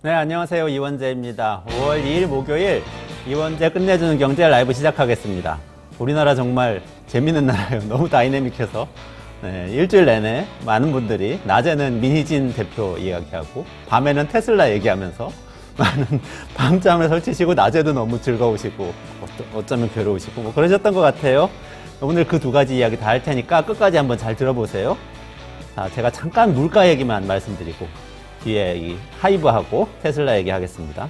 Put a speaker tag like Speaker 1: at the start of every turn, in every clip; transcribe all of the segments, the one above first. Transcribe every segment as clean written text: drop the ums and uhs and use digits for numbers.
Speaker 1: 네, 안녕하세요. 이원재입니다. 5월 2일 목요일 이원재 끝내주는 경제 라이브 시작하겠습니다. 우리나라 정말 재밌는 나라예요. 너무 다이내믹해서 네, 일주일 내내 많은 분들이 낮에는 민희진 대표 이야기하고 밤에는 테슬라 얘기하면서 많은 밤잠을 설치시고 낮에도 너무 즐거우시고 어쩌면 괴로우시고 뭐 그러셨던 것 같아요. 오늘 그 두 가지 이야기 다 할 테니까 끝까지 한번 잘 들어보세요. 자, 제가 잠깐 물가 얘기만 말씀드리고 뒤에 이 하이브하고 테슬라 얘기하겠습니다.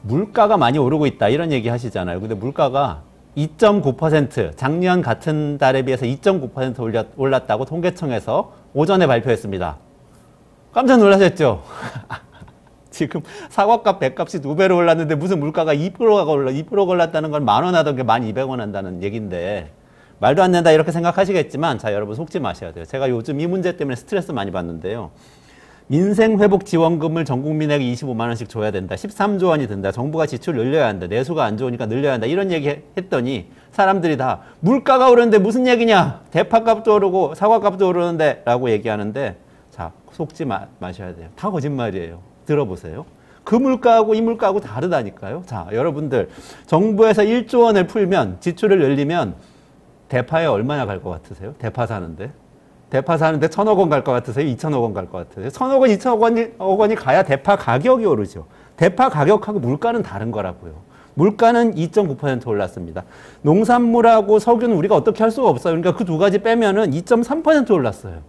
Speaker 1: 물가가 많이 오르고 있다 이런 얘기 하시잖아요. 근데 물가가 2.9% 작년 같은 달에 비해서 2.9% 올랐다고 통계청에서 오전에 발표했습니다. 깜짝 놀라셨죠? 지금 사과값, 배값이 2배로 올랐는데 무슨 물가가 2%가 올랐다는 건 10,000원 하던 게 1,200원 한다는 얘기인데 말도 안 된다 이렇게 생각하시겠지만 자, 여러분 속지 마셔야 돼요. 제가 요즘 이 문제 때문에 스트레스 많이 받는데요. 민생회복지원금을 전 국민에게 25만 원씩 줘야 된다. 13조 원이 든다. 정부가 지출 늘려야 한다. 내수가 안 좋으니까 늘려야 한다. 이런 얘기 했더니 사람들이 다 물가가 오르는데 무슨 얘기냐. 대파값도 오르고 사과값도 오르는데 라고 얘기하는데 자, 속지 마셔야 돼요. 다 거짓말이에요. 들어보세요. 그 물가하고 이 물가하고 다르다니까요. 자, 여러분들 정부에서 1조 원을 풀면 지출을 늘리면 대파에 얼마나 갈 것 같으세요? 대파 사는데 1,000억 원 갈 것 같으세요? 2,000억 원 갈 것 같으세요? 1,000억 원, 2,000억 원이 가야 대파 가격이 오르죠. 대파 가격하고 물가는 다른 거라고요. 물가는 2.9% 올랐습니다. 농산물하고 석유는 우리가 어떻게 할 수가 없어요. 그러니까 그 두 가지 빼면은 2.3% 올랐어요.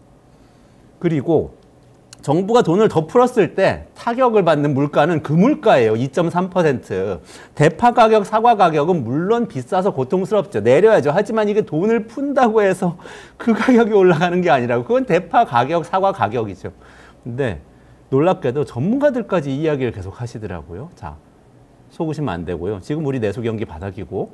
Speaker 1: 그리고 정부가 돈을 더 풀었을 때 타격을 받는 물가는 그 물가예요. 2.3%. 대파 가격, 사과 가격은 물론 비싸서 고통스럽죠. 내려야죠. 하지만 이게 돈을 푼다고 해서 그 가격이 올라가는 게 아니라고. 그건 대파 가격, 사과 가격이죠. 근데 놀랍게도 전문가들까지 이 이야기를 계속 하시더라고요. 자, 속으시면 안 되고요. 지금 우리 내수 경기 바닥이고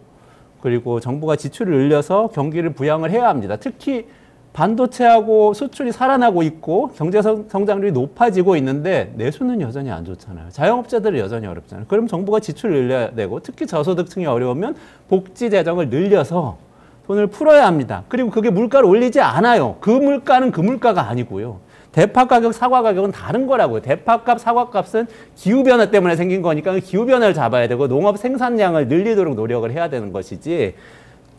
Speaker 1: 그리고 정부가 지출을 늘려서 경기를 부양을 해야 합니다. 특히 반도체하고 수출이 살아나고 있고 경제 성장률이 높아지고 있는데 내수는 여전히 안 좋잖아요. 자영업자들은 여전히 어렵잖아요. 그럼 정부가 지출을 늘려야 되고 특히 저소득층이 어려우면 복지 재정을 늘려서 돈을 풀어야 합니다. 그리고 그게 물가를 올리지 않아요. 그 물가는 그 물가가 아니고요. 대파 가격, 사과 가격은 다른 거라고요. 대파값, 사과값은 기후변화 때문에 생긴 거니까 기후변화를 잡아야 되고 농업 생산량을 늘리도록 노력을 해야 되는 것이지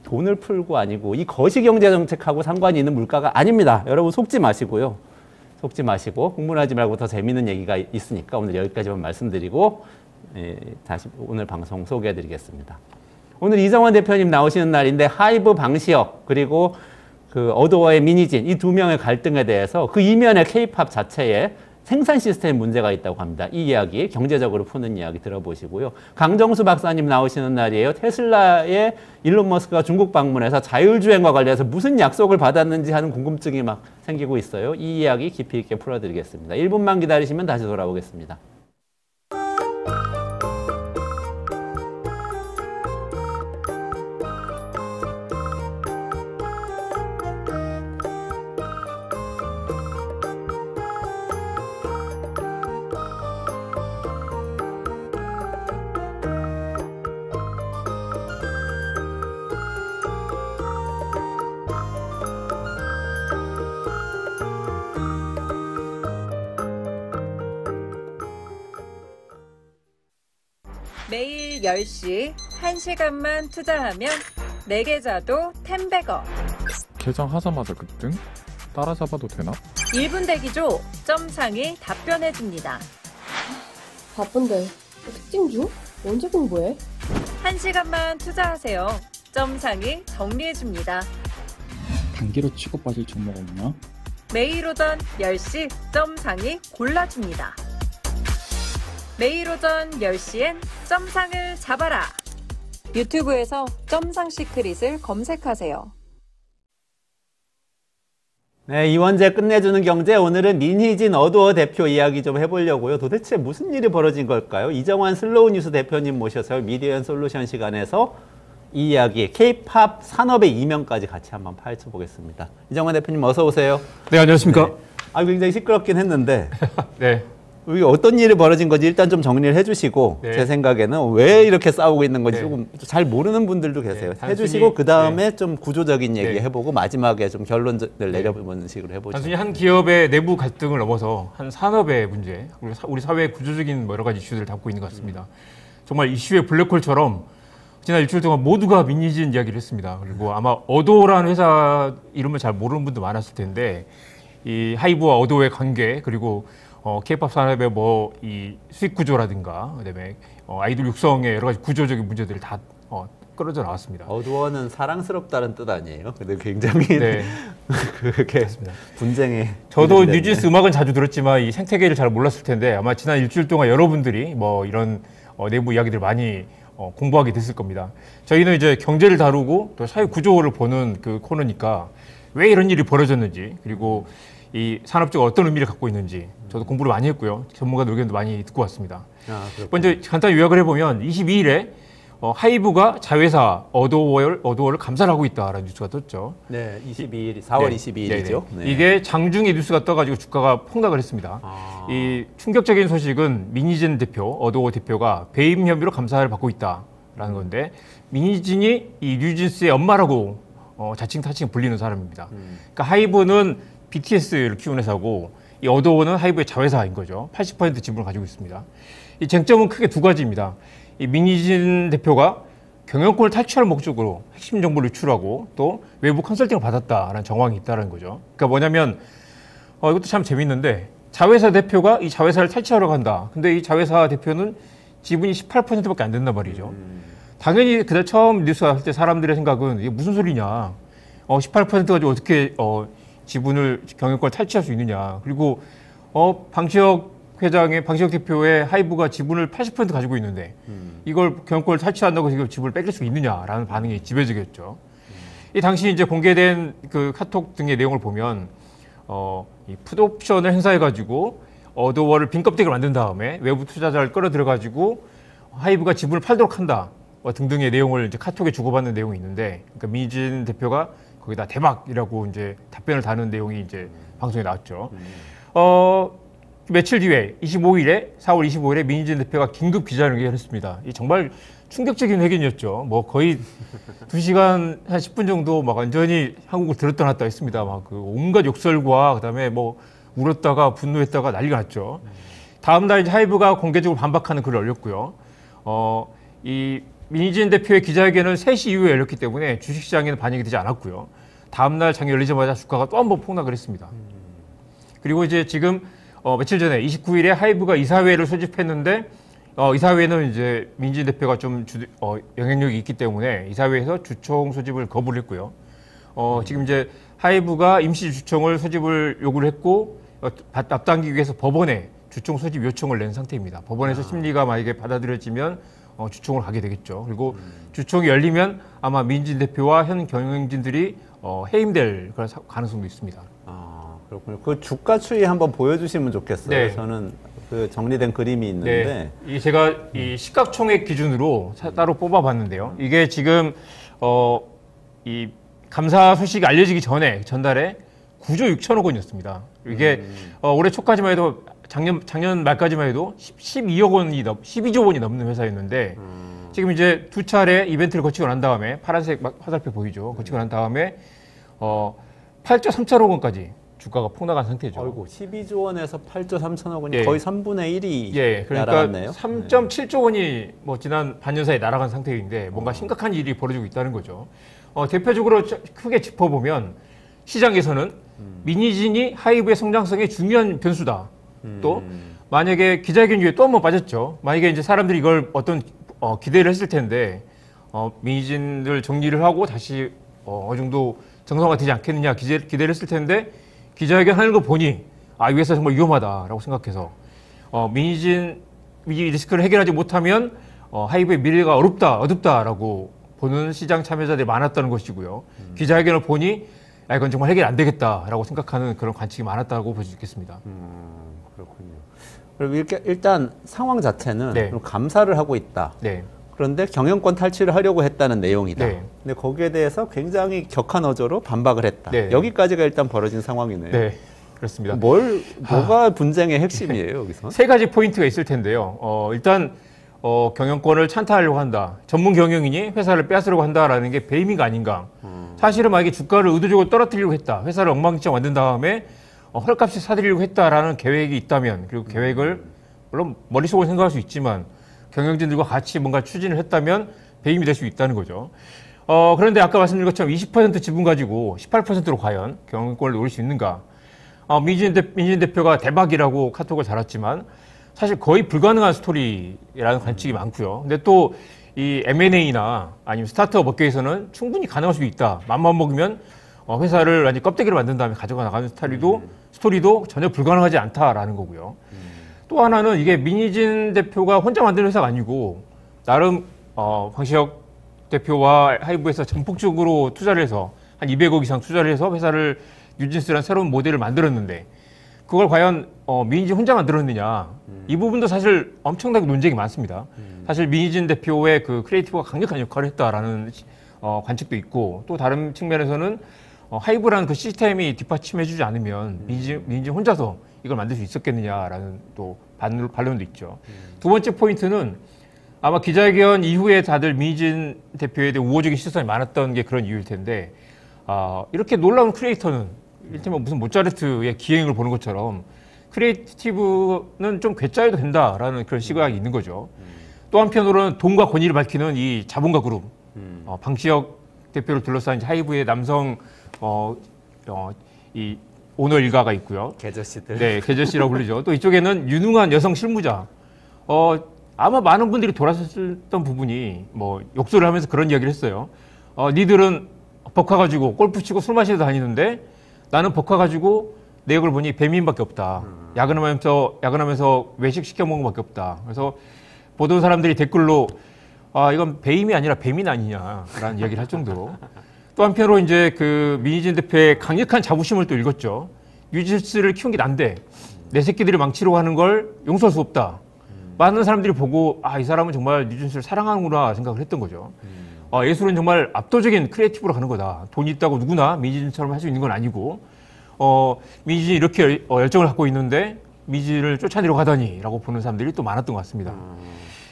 Speaker 1: 돈을 풀고 아니고 이 거시경제정책하고 상관이 있는 물가가 아닙니다. 여러분 속지 마시고요. 속지 마시고 흥분하지 말고 더 재미있는 얘기가 있으니까 오늘 여기까지만 말씀드리고 다시 오늘 방송 소개해드리겠습니다. 오늘 이정원 대표님 나오시는 날인데 하이브 방시혁 그리고 그 어도어의 민희진 이 두 명의 갈등에 대해서 그 이면에 K-팝 자체에 생산 시스템 문제가 있다고 합니다. 이 이야기 경제적으로 푸는 이야기 들어보시고요. 강정수 박사님 나오시는 날이에요. 테슬라의 일론 머스크가 중국 방문해서 자율주행과 관련해서 무슨 약속을 받았는지 하는 궁금증이 막 생기고 있어요. 이 이야기 깊이 있게 풀어드리겠습니다. 1분만 기다리시면 다시 돌아오겠습니다.
Speaker 2: 매일 10시 1시간만 투자하면 내 계좌도 10배거.
Speaker 3: 개장하자마자 급등? 따라잡아도 되나?
Speaker 2: 1분 대기죠. 점상이 답변해줍니다.
Speaker 4: 바쁜데 특징 중? 언제 공부해?
Speaker 2: 1시간만 투자하세요. 점상이 정리해줍니다.
Speaker 5: 단기로 치고 빠질 종목 없나?
Speaker 2: 매일 오전 10시 점상이 골라줍니다. 매일 오전 10시엔 점상을 잡아라. 유튜브에서 점상 시크릿을 검색하세요.
Speaker 1: 네, 이원재 끝내주는 경제 오늘은 민희진 어도어 대표 이야기 좀 해보려고요. 도대체 무슨 일이 벌어진 걸까요? 이정환 슬로우 뉴스 대표님 모셔서 미디어 앤 솔루션 시간에서 이 이야기 K-팝 산업의 이면까지 같이 한번 파헤쳐 보겠습니다. 이정환 대표님 어서 오세요.
Speaker 6: 네, 안녕하십니까?
Speaker 1: 네. 굉장히 시끄럽긴 했는데
Speaker 6: 네.
Speaker 1: 이게 어떤 일이 벌어진 건지 일단 좀 정리를 해주시고
Speaker 6: 네.
Speaker 1: 제 생각에는 왜 이렇게 싸우고 있는 건지
Speaker 6: 네.
Speaker 1: 조금 잘 모르는 분들도 계세요.
Speaker 6: 단순히-
Speaker 1: 해주시고 그 다음에
Speaker 6: 네.
Speaker 1: 좀 구조적인 얘기
Speaker 6: 네.
Speaker 1: 해보고 마지막에 좀 결론을 내려보는 식으로 해보죠.
Speaker 6: 단순히 한 기업의 내부 갈등을 넘어서 한 산업의 문제, 우리 사회의 구조적인 여러 가지 이슈들을 담고 있는 것 같습니다. 정말 이슈의 블랙홀처럼 지난 일주일 동안 모두가 민니진 이야기를 했습니다. 그리고 아마 어도라는 회사 이름을 잘 모르는 분도 많았을 텐데 이 하이브와 어도의 관계 그리고 K-팝 산업의 뭐 이 수익 구조라든가 그다음에 아이돌 육성의 여러 가지 구조적인 문제들이 다 끌어져 나왔습니다.
Speaker 1: 어두워는 사랑스럽다는 뜻 아니에요? 근데 굉장히
Speaker 6: 네,
Speaker 1: 그렇게 분쟁에
Speaker 6: 저도
Speaker 1: 비롯됐네.
Speaker 6: 뉴진스 음악은 자주 들었지만 이 생태계를 잘 몰랐을 텐데 아마 지난 일주일 동안 여러분들이 뭐 이런 내부 이야기들 많이 공부하게 됐을 겁니다. 저희는 이제 경제를 다루고 또 사회 구조를 보는 그 코너니까 왜 이런 일이 벌어졌는지 그리고 이 산업적으로 어떤 의미를 갖고 있는지 저도 공부를 많이 했고요. 전문가들 의견도 많이 듣고 왔습니다. 먼저 간단히 요약을 해보면 22일에 하이브가 자회사 어도어를 감사를 하고 있다라는 뉴스가 떴죠.
Speaker 1: 네, 22일, 4월 22일이죠. 네.
Speaker 6: 이게 장중에 뉴스가 떠가지고 주가가 폭락을 했습니다. 이 충격적인 소식은 민희진 대표, 어도어 대표가 배임 혐의로 감사를 받고 있다라는 건데 민희진이 이 뉴진스의 엄마라고 자칭 타칭 불리는 사람입니다. 그러니까 하이브는 BTS를 키우는 회사고 이 어도어는 하이브의 자회사인 거죠. 80% 지분을 가지고 있습니다. 이 쟁점은 크게 두 가지입니다. 이 민희진 대표가 경영권을 탈취할 목적으로 핵심 정보를 유출하고 또 외부 컨설팅을 받았다라는 정황이 있다는 거죠. 그러니까 뭐냐면 이것도 참 재밌는데 자회사 대표가 이 자회사를 탈취하러 간다. 근데 이 자회사 대표는 지분이 18%밖에 안 된단 말이죠. 당연히 그날 처음 뉴스 나왔을 때 사람들의 생각은 이게 무슨 소리냐. 18% 가지고 어떻게 지분을 경영권을 탈취할 수 있느냐. 그리고 방시혁 대표의 하이브가 지분을 80% 가지고 있는데 이걸 경영권을 탈취한다고 지금 지분을 뺏길 수 있느냐라는 반응이 지배적이었죠. 이 당시 이제 공개된 그 카톡 등의 내용을 보면 이 풋옵션을 행사해가지고 어도어를 빈 껍데기를 만든 다음에 외부 투자자를 끌어들여가지고 하이브가 지분을 팔도록 한다 등등의 내용을 이제 카톡에 주고받는 내용이 있는데, 그러니까 민희진 대표가 거기다 대박이라고 이제 답변을 다는 내용이 이제 방송에 나왔죠. 며칠 뒤에 4월 25일에 민희진 대표가 긴급 기자회견을 했습니다. 이 정말 충격적인 회견이었죠. 뭐 거의 2시간 한 10분 정도 막 완전히 한국을 들었다 놨다 했습니다. 막 그 온갖 욕설과 그다음에 뭐 울었다가 분노했다가 난리가 났죠. 다음 날 이제 하이브가 공개적으로 반박하는 글을 올렸고요. 이 민희진 대표의 기자회견은 3시 이후에 열렸기 때문에 주식시장에는 반영이 되지 않았고요. 다음 날 장이 열리자마자 주가가 또 한 번 폭락을 했습니다. 그리고 이제 지금 며칠 전에 29일에 하이브가 이사회를 소집했는데 이사회는 이제 민희진 대표가 좀 영향력이 있기 때문에 이사회에서 주총 소집을 거부를 했고요. 지금 이제 하이브가 임시 주총을 소집을 요구를 했고 앞당기기 위해서 법원에 주총 소집 요청을 낸 상태입니다. 법원에서 심리가 만약에 받아들여지면 주총을 가게 되겠죠. 그리고 주총이 열리면 아마 민희진 대표와 현 경영진들이 해임될 그런 가능성도 있습니다.
Speaker 1: 그렇군요. 그 주가 추이 한번 보여주시면 좋겠어요.
Speaker 6: 네.
Speaker 1: 저는 그 정리된 그림이 있는데.
Speaker 6: 네. 이 제가 이 시가총액 기준으로 따로 뽑아봤는데요. 이게 지금 이 감사 소식이 알려지기 전에 전달에 9조 6천억 원이었습니다. 이게 올해 초까지만 해도 작년 말까지만 해도 12조 원이 넘는 회사였는데 지금 이제 두 차례 이벤트를 거치고 난 다음에 파란색 화살표 보이죠? 거치고 난 다음에 8조 3천억 원까지 주가가 폭락한 상태죠.
Speaker 1: 아이고, 12조 원에서 8조 3천억 원이
Speaker 6: 예.
Speaker 1: 거의 3분의 1이
Speaker 6: 그러니까
Speaker 1: 날아갔네요.
Speaker 6: 3.7조 원이 뭐 지난 반년 사이에 날아간 상태인데 뭔가 심각한 일이 벌어지고 있다는 거죠. 대표적으로 크게 짚어보면 시장에서는 민희진이 하이브의 성장성에 중요한 변수다. 또 만약에 기자회견 이후에 또 한 번 빠졌죠. 만약에 이제 사람들이 이걸 어떤 기대를 했을 텐데 민희진을 정리를 하고 다시 어느 정도 정상화되지 않겠느냐 기대를 했을 텐데 기자회견 하는 거 보니 이 회사 정말 위험하다라고 생각해서 민희진 리스크를 해결하지 못하면 하이브의 미래가 어둡다라고 보는 시장 참여자들이 많았다는 것이고요. 기자회견을 보니 이건 정말 해결 안 되겠다라고 생각하는 그런 관측이 많았다고 볼 수 있겠습니다.
Speaker 1: 그렇군요. 그리고 이렇게 일단 상황 자체는
Speaker 6: 네.
Speaker 1: 좀 감사를 하고 있다.
Speaker 6: 네.
Speaker 1: 그런데 경영권 탈취를 하려고 했다는 내용이다.
Speaker 6: 네.
Speaker 1: 근데 거기에 대해서 굉장히 격한 어조로 반박을 했다.
Speaker 6: 네.
Speaker 1: 여기까지가 일단 벌어진 상황이네요.
Speaker 6: 네. 그렇습니다.
Speaker 1: 뭐가 분쟁의 핵심이에요, 여기서?
Speaker 6: 세 가지 포인트가 있을 텐데요. 일단 경영권을 찬탈하려고 한다. 전문 경영인이 회사를 빼앗으려고 한다라는 게 배임인가 아닌가. 사실은 만약에 주가를 의도적으로 떨어뜨리려고 했다. 회사를 엉망진창 만든 다음에 헐값에 사들이려고 했다라는 계획이 있다면, 그리고 계획을 물론 머릿속으로 생각할 수 있지만 경영진들과 같이 뭔가 추진을 했다면 배임이 될 수 있다는 거죠. 그런데 아까 말씀드린 것처럼 20% 지분 가지고 18%로 과연 경영권을 노릴 수 있는가. 민진 대표가 대박이라고 카톡을 달았지만 사실 거의 불가능한 스토리라는 관측이 많고요. 근데 또 이 M&A나 아니면 스타트업 업계에서는 충분히 가능할 수도 있다. 맘만 먹으면 회사를 완전 껍데기를 만든 다음에 가져가 나가는 스토리도 전혀 불가능하지 않다라는 거고요. 또 하나는 이게 민희진 대표가 혼자 만드는 회사가 아니고 나름 황시혁 대표와 하이브에서 전폭적으로 투자를 해서 한 200억 이상 투자를 해서 회사를 뉴진스라는 새로운 모델을 만들었는데 그걸 과연 민희진 혼자 만들었느냐 이 부분도 사실 엄청나게 논쟁이 많습니다. 사실 민희진 대표의 그 크리에이티브가 강력한 역할을 했다라는 관측도 있고 또 다른 측면에서는 하이브라는 그 시스템이 뒷받침해주지 않으면 민희진 혼자서 이걸 만들 수 있었겠느냐라는 또 반론도 있죠. 두 번째 포인트는 아마 기자회견 이후에 다들 민희진 대표에 대해 우호적인 시선이 많았던 게 그런 이유일 텐데 이렇게 놀라운 크리에이터는 이를테면 무슨 모차르트의 기행을 보는 것처럼 크리에이티브는 좀 괴짜해도 된다라는 그런 시각이 있는 거죠. 또 한편으로는 돈과 권위를 밝히는 이 자본가 그룹, 방시혁 대표를 둘러싼 하이브의 남성 이 오너 일가가 있고요.
Speaker 1: 개저씨들.
Speaker 6: 네, 개저씨라고 불리죠. 또 이쪽에는 유능한 여성 실무자. 아마 많은 분들이 돌아섰던 부분이 뭐 욕설을 하면서 그런 이야기를 했어요. 니들은 법카 가지고 골프 치고 술 마시러 다니는데 나는 법카 가지고 내 역을 보니 배민밖에 없다. 야근하면서 외식 시켜 먹은 것밖에 없다. 그래서 보던 사람들이 댓글로 이건 배임이 아니라 배민 아니냐라는 이야기를 할 정도로 또 한편으로 이제 그 민희진 대표의 강력한 자부심을 또 읽었죠. 뉴진스를 키운 게 난데 내 새끼들이 망치려고 하는 걸 용서할 수 없다. 많은 사람들이 보고 이 사람은 정말 뉴진스를 사랑하는구나 생각을 했던 거죠. 예술은 정말 압도적인 크리에이티브로 가는 거다. 돈이 있다고 누구나 민희진처럼 할 수 있는 건 아니고 민희진이 이렇게 열정을 갖고 있는데 민희진을 쫓아내려고 하다니 라고 보는 사람들이 또 많았던 것 같습니다.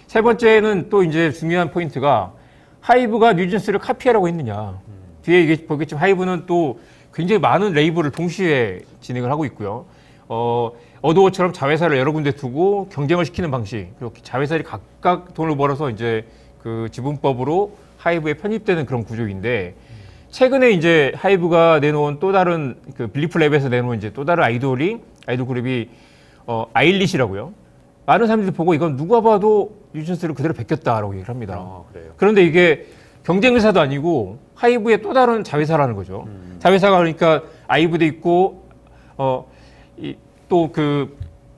Speaker 6: 세 번째는 또 이제 중요한 포인트가 하이브가 뉴진스를 카피하려고 했느냐. 뒤에 이게 보겠지만 하이브는 또 굉장히 많은 레이블을 동시에 진행을 하고 있고요. 어도어처럼 자회사를 여러 군데 두고 경쟁을 시키는 방식, 그리고 자회사들이 각각 돈을 벌어서 이제 그 지분법으로 하이브에 편입되는 그런 구조인데 최근에 이제 하이브가 내놓은 또 다른 그 빌리프랩에서 내놓은 이제 또 다른 아이돌 그룹이 아일릿이라고요. 많은 사람들이 보고 이건 누가 봐도 뉴진스를 그대로 베꼈다라고 얘기를 합니다.
Speaker 1: 그래요.
Speaker 6: 그런데 이게 경쟁 회사도 아니고 하이브의 또 다른 자회사라는 거죠. 자회사가 그러니까 아이브도 있고 또 그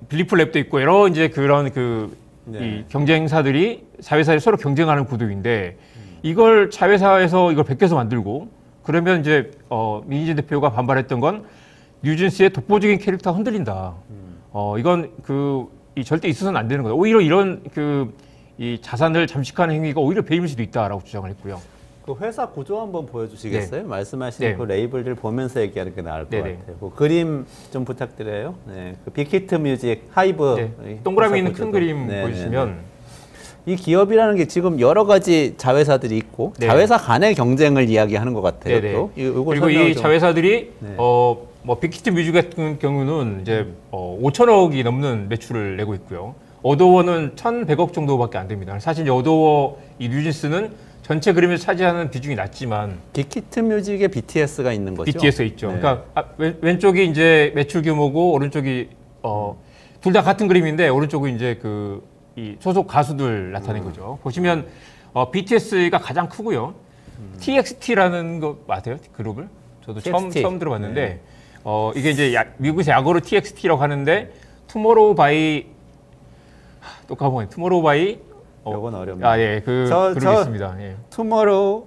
Speaker 6: 빌리프랩도 있고 여러 이제 그런 이 경쟁사들이 자회사에 서로 경쟁하는 구도인데 이걸 자회사에서 이걸 베껴서 만들고 그러면 이제 민희진 대표가 반발했던 건 뉴진스의 독보적인 캐릭터가 흔들린다. 이건 절대 있어서는 안 되는 거다. 오히려 이런 이 자산을 잠식하는 행위가 오히려 배임일 수도 있다라고 주장을 했고요.
Speaker 1: 그 회사 구조 한번 보여주시겠어요?
Speaker 6: 네.
Speaker 1: 말씀하신
Speaker 6: 네.
Speaker 1: 그 레이블들 보면서 얘기하는 게 나을 것
Speaker 6: 네네.
Speaker 1: 같아요. 그 그림 좀 부탁드려요. 네. 그 빅히트 뮤직 하이브
Speaker 6: 네. 동그라미 있는
Speaker 1: 회사
Speaker 6: 큰
Speaker 1: 구조도.
Speaker 6: 그림
Speaker 1: 네,
Speaker 6: 보시면
Speaker 1: 네, 네. 이 기업이라는 게 지금 여러 가지 자회사들이 있고
Speaker 6: 네.
Speaker 1: 자회사 간의 경쟁을 이야기하는 것 같아요.
Speaker 6: 네네.
Speaker 1: 또.
Speaker 6: 그리고 이 자회사들이
Speaker 1: 네.
Speaker 6: 뭐 빅히트 뮤직 같은 경우는 이제 5천억이 넘는 매출을 내고 있고요. 어도어는 1,100억 정도밖에 안 됩니다. 사실 이제 어도어 이 뉴진스는 전체 그림에서 차지하는 비중이 낮지만
Speaker 1: 빅히트 뮤직에 BTS가 있는 거죠.
Speaker 6: BTS가 있죠.
Speaker 1: 네.
Speaker 6: 그러니까 왼쪽이 이제 매출 규모고 오른쪽이 둘 다 같은 그림인데 오른쪽은 이제 이 소속 가수들 나타낸 거죠. 보시면 BTS가 가장 크고요. TXT라는 거 아세요? 그룹을? 저도
Speaker 1: TXT.
Speaker 6: 처음 들어봤는데 이게 이제 미국에서 약어로 TXT라고 하는데 투모로우 바이 또 까먹었네. 투모로우 바이
Speaker 1: 요건 어렵네요.
Speaker 6: 예, 그룹이 있습니다. 예.
Speaker 1: 투모로우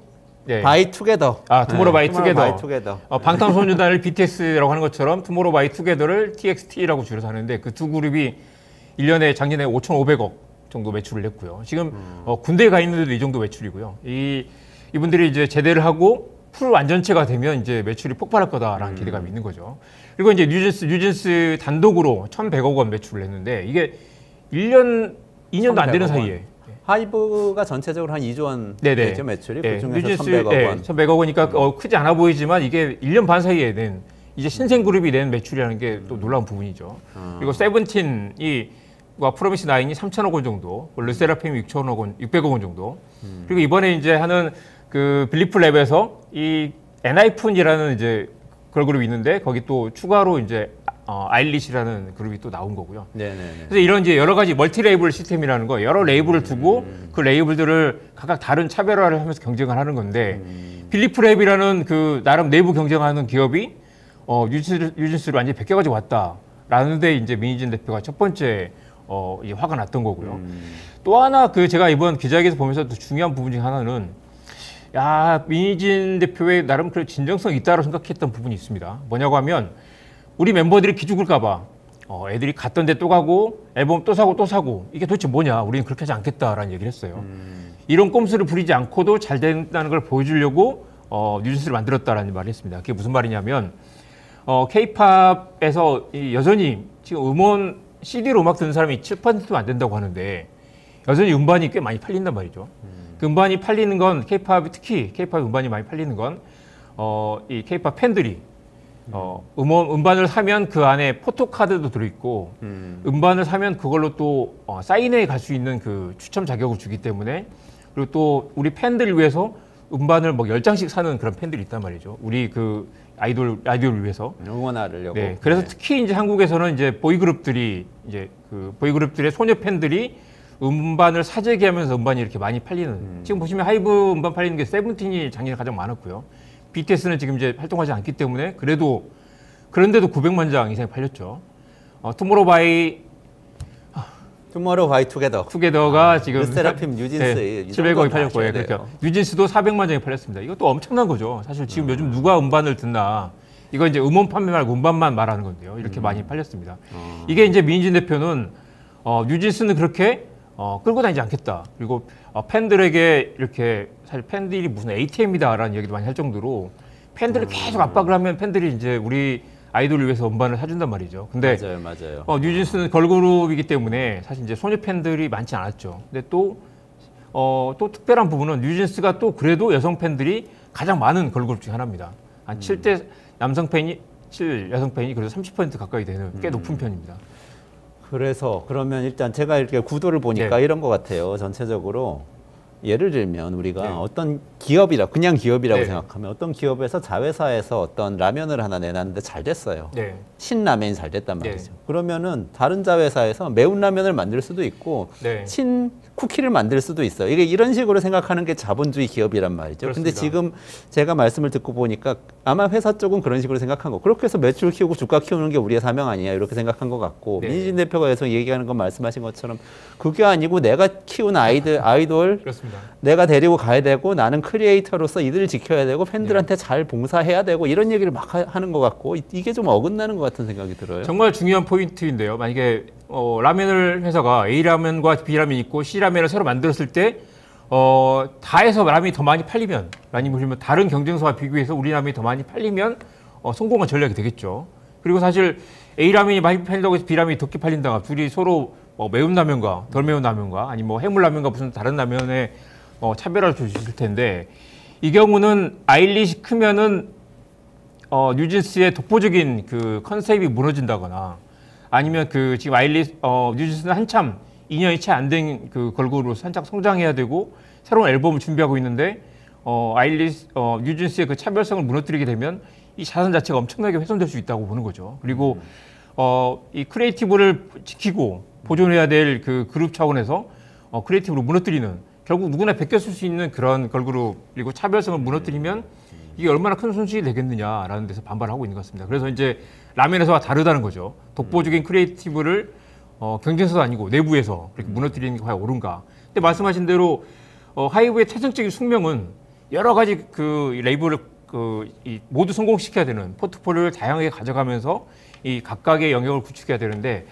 Speaker 6: 예.
Speaker 1: 바이 투게더.
Speaker 6: 투모로우 바이 투게더.
Speaker 1: 바이 투게더.
Speaker 6: 방탄소년단을 BTS라고 하는 것처럼 투모로우 바이 투게더를 TXT라고 줄여서 하는데 그 두 그룹이 1년에 작년에 5,500억 정도 매출을 냈고요. 지금 군대에 가 있는데도 이 정도 매출이고요. 이분들이 이제 제대를 하고 풀 완전체가 되면 이제 매출이 폭발할 거다라는 기대감이 있는 거죠. 그리고 이제 뉴진스 단독으로 1,100억 원 매출을 했는데 이게 2년도 안 되는
Speaker 1: 1,100억 원.
Speaker 6: 사이에
Speaker 1: 하이브가 전체적으로 한 2조 원
Speaker 6: 네네.
Speaker 1: 되죠 매출이.
Speaker 6: 네,
Speaker 1: 그중에서
Speaker 6: 뉴진스
Speaker 1: 1,100억 원.
Speaker 6: 1,100억 원이니까 크지 않아 보이지만 이게 1년 반 사이에 낸 이제 신생 그룹이 낸 매출이라는 게 또 놀라운 부분이죠. 그리고 세븐틴이 프로미스 나인이 3,000억 원 정도, 르세라핌이 600억 원 정도. 그리고 이번에 이제 하는 그 빌리프랩에서 이 엔하이픈이라는 이제 걸그룹이 있는데 거기 또 추가로 이제 아일리시라는 그룹이 또 나온 거고요.
Speaker 1: 네네네.
Speaker 6: 그래서 이런 이제 여러 가지 멀티 레이블 시스템이라는 거 여러 레이블을 두고 그 레이블들을 각각 다른 차별화를 하면서 경쟁을 하는 건데 빌리프랩이라는 그 나름 내부 경쟁하는 기업이 뉴진스를 완전히 베껴가지고 왔다라는데 이제 민희진 대표가 첫 번째 이 화가 났던 거고요. 또 하나 그 제가 이번 기자회견에서 보면서 또 중요한 부분 중 하나는 야 민희진 대표의 나름 그 진정성이 있다고 생각했던 부분이 있습니다. 뭐냐고 하면 우리 멤버들이 기죽을까봐 애들이 갔던 데 또 가고 앨범 또 사고 이게 도대체 뭐냐 우리는 그렇게 하지 않겠다라는 얘기를 했어요. 이런 꼼수를 부리지 않고도 잘 된다는 걸 보여주려고 뉴진스를 만들었다라는 말을 했습니다. 그게 무슨 말이냐면 K-팝에서 여전히 지금 음원 CD로 음악 듣는 사람이 7%도 안 된다고 하는데 여전히 음반이 꽤 많이 팔린단 말이죠. 그 음반이 팔리는 건 K-팝이 특히 K-팝 음반이 많이 팔리는 건 이 K-팝 팬들이 음반을 사면 그 안에 포토카드도 들어있고 음반을 사면 그걸로 또 사인회에 갈 수 있는 그 추첨 자격을 주기 때문에 그리고 또 우리 팬들을 위해서 음반을 뭐 10장씩 사는 그런 팬들이 있단 말이죠. 우리 그 아이돌을 위해서
Speaker 1: 응원하려고.
Speaker 6: 네, 그래서 특히 이제 한국에서는 이제 보이그룹들이 이제 그 보이그룹들의 소녀 팬들이 음반을 사재기 하면서 음반이 이렇게 많이 팔리는. 지금 보시면 하이브 음반 팔리는 게 세븐틴이 작년에 가장 많았고요. BTS는 지금 이제 활동하지 않기 때문에 그런데도 900만 장 이상이 팔렸죠.
Speaker 1: 투모로우 바이
Speaker 6: 투게더가 지금
Speaker 1: 르세라핌 뉴진스
Speaker 6: 700억이 팔렸고요. 그러니까 뉴진스도 400만 장이 팔렸습니다. 이것도 엄청난 거죠. 사실 지금 요즘 누가 음반을 듣나? 이거 이제 음원 판매 말고 음반만 말하는 건데요. 이렇게 많이 팔렸습니다. 이게 이제 민희진 대표는 뉴진스는 그렇게 끌고 다니지 않겠다. 그리고 팬들에게 이렇게 사실 팬들이 무슨 ATM이다라는 얘기도 많이 할 정도로 팬들을 계속 압박을 하면 팬들이 이제 우리 아이돌을 위해서 음반을 사준단 말이죠. 근데
Speaker 1: 맞아요.
Speaker 6: 뉴진스는 걸그룹이기 때문에 사실 이제 소녀 팬들이 많지 않았죠. 근데 또 특별한 부분은 뉴진스가 또 그래도 여성 팬들이 가장 많은 걸그룹 중 하나입니다. 한 7대 남성 팬이 7 여성 팬이 그래도 30% 가까이 되는 꽤 높은 편입니다.
Speaker 1: 그래서 그러면 일단 제가 이렇게 구도를 보니까
Speaker 6: 네.
Speaker 1: 이런 것 같아요. 전체적으로 예를 들면 우리가
Speaker 6: 네.
Speaker 1: 어떤 그냥 기업이라고
Speaker 6: 네.
Speaker 1: 생각하면 어떤 기업에서 자회사에서 어떤 라면을 하나 내놨는데 잘 됐어요.
Speaker 6: 네.
Speaker 1: 신라면이 잘 됐단
Speaker 6: 네.
Speaker 1: 말이죠. 그러면은 다른 자회사에서 매운 라면을 만들 수도 있고
Speaker 6: 네.
Speaker 1: 신 쿠키를 만들 수도 있어요. 이게 이런 식으로 생각하는 게 자본주의 기업이란 말이죠.
Speaker 6: 그렇습니다.
Speaker 1: 근데 지금 제가 말씀을 듣고 보니까 아마 회사 쪽은 그런 식으로 생각한 거. 그렇게 해서 매출 키우고 주가 키우는 게 우리의 사명 아니냐 이렇게 생각한 것 같고
Speaker 6: 네.
Speaker 1: 민희진 대표가 계속 얘기하는 건 말씀하신 것처럼 그게 아니고 내가 키운 아이돌
Speaker 6: 그렇습니다.
Speaker 1: 내가 데리고 가야 되고 나는 크리에이터로서 이들을 지켜야 되고 팬들한테 잘 봉사해야 되고 이런 얘기를 막 하는 것 같고 이게 좀 어긋나는 것 같은 생각이 들어요.
Speaker 6: 정말 중요한 포인트인데요. 만약에 라면을 회사가 A라면과 B라면이 있고 C라면을 새로 만들었을 때 다 해서 라면이 더 많이 팔리면 아니면 다른 경쟁사와 비교해서 우리 라면이 더 많이 팔리면 성공한 전략이 되겠죠. 그리고 사실 A라면이 많이 팔린다고 해서 B라면이 적게 팔린다가 둘이 서로 매운 라면과 덜 매운 라면과 아니 뭐 해물 라면과 무슨 다른 라면에 차별화를 주실 텐데 이 경우는 아일리시 크면은 뉴진스의 독보적인 그 컨셉이 무너진다거나 아니면 그 지금 뉴진스는 한참 2년이 채 안 된 그 걸그룹으로 한창 성장해야 되고 새로운 앨범을 준비하고 있는데 뉴진스의 그 차별성을 무너뜨리게 되면 이 자산 자체가 엄청나게 훼손될 수 있다고 보는 거죠. 그리고 이 크리에이티브를 지키고 보존해야 될 그 그룹 차원에서 크리에이티브를 무너뜨리는 결국 누구나 베꼈을 수 있는 그런 걸그룹 그리고 차별성을 무너뜨리면 이게 얼마나 큰 손실이 되겠느냐라는 데서 반발하고 있는 것 같습니다. 그래서 이제 라면에서와 다르다는 거죠. 독보적인 크리에이티브를 경쟁사도 아니고 내부에서 그렇게 무너뜨리는 게 과연 옳은가. 근데 말씀하신 대로 하이브의 태생적인 숙명은 여러 가지 그 레이블을 모두 성공시켜야 되는 포트폴리오를 다양하게 가져가면서 이 각각의 영역을 구축해야 되는데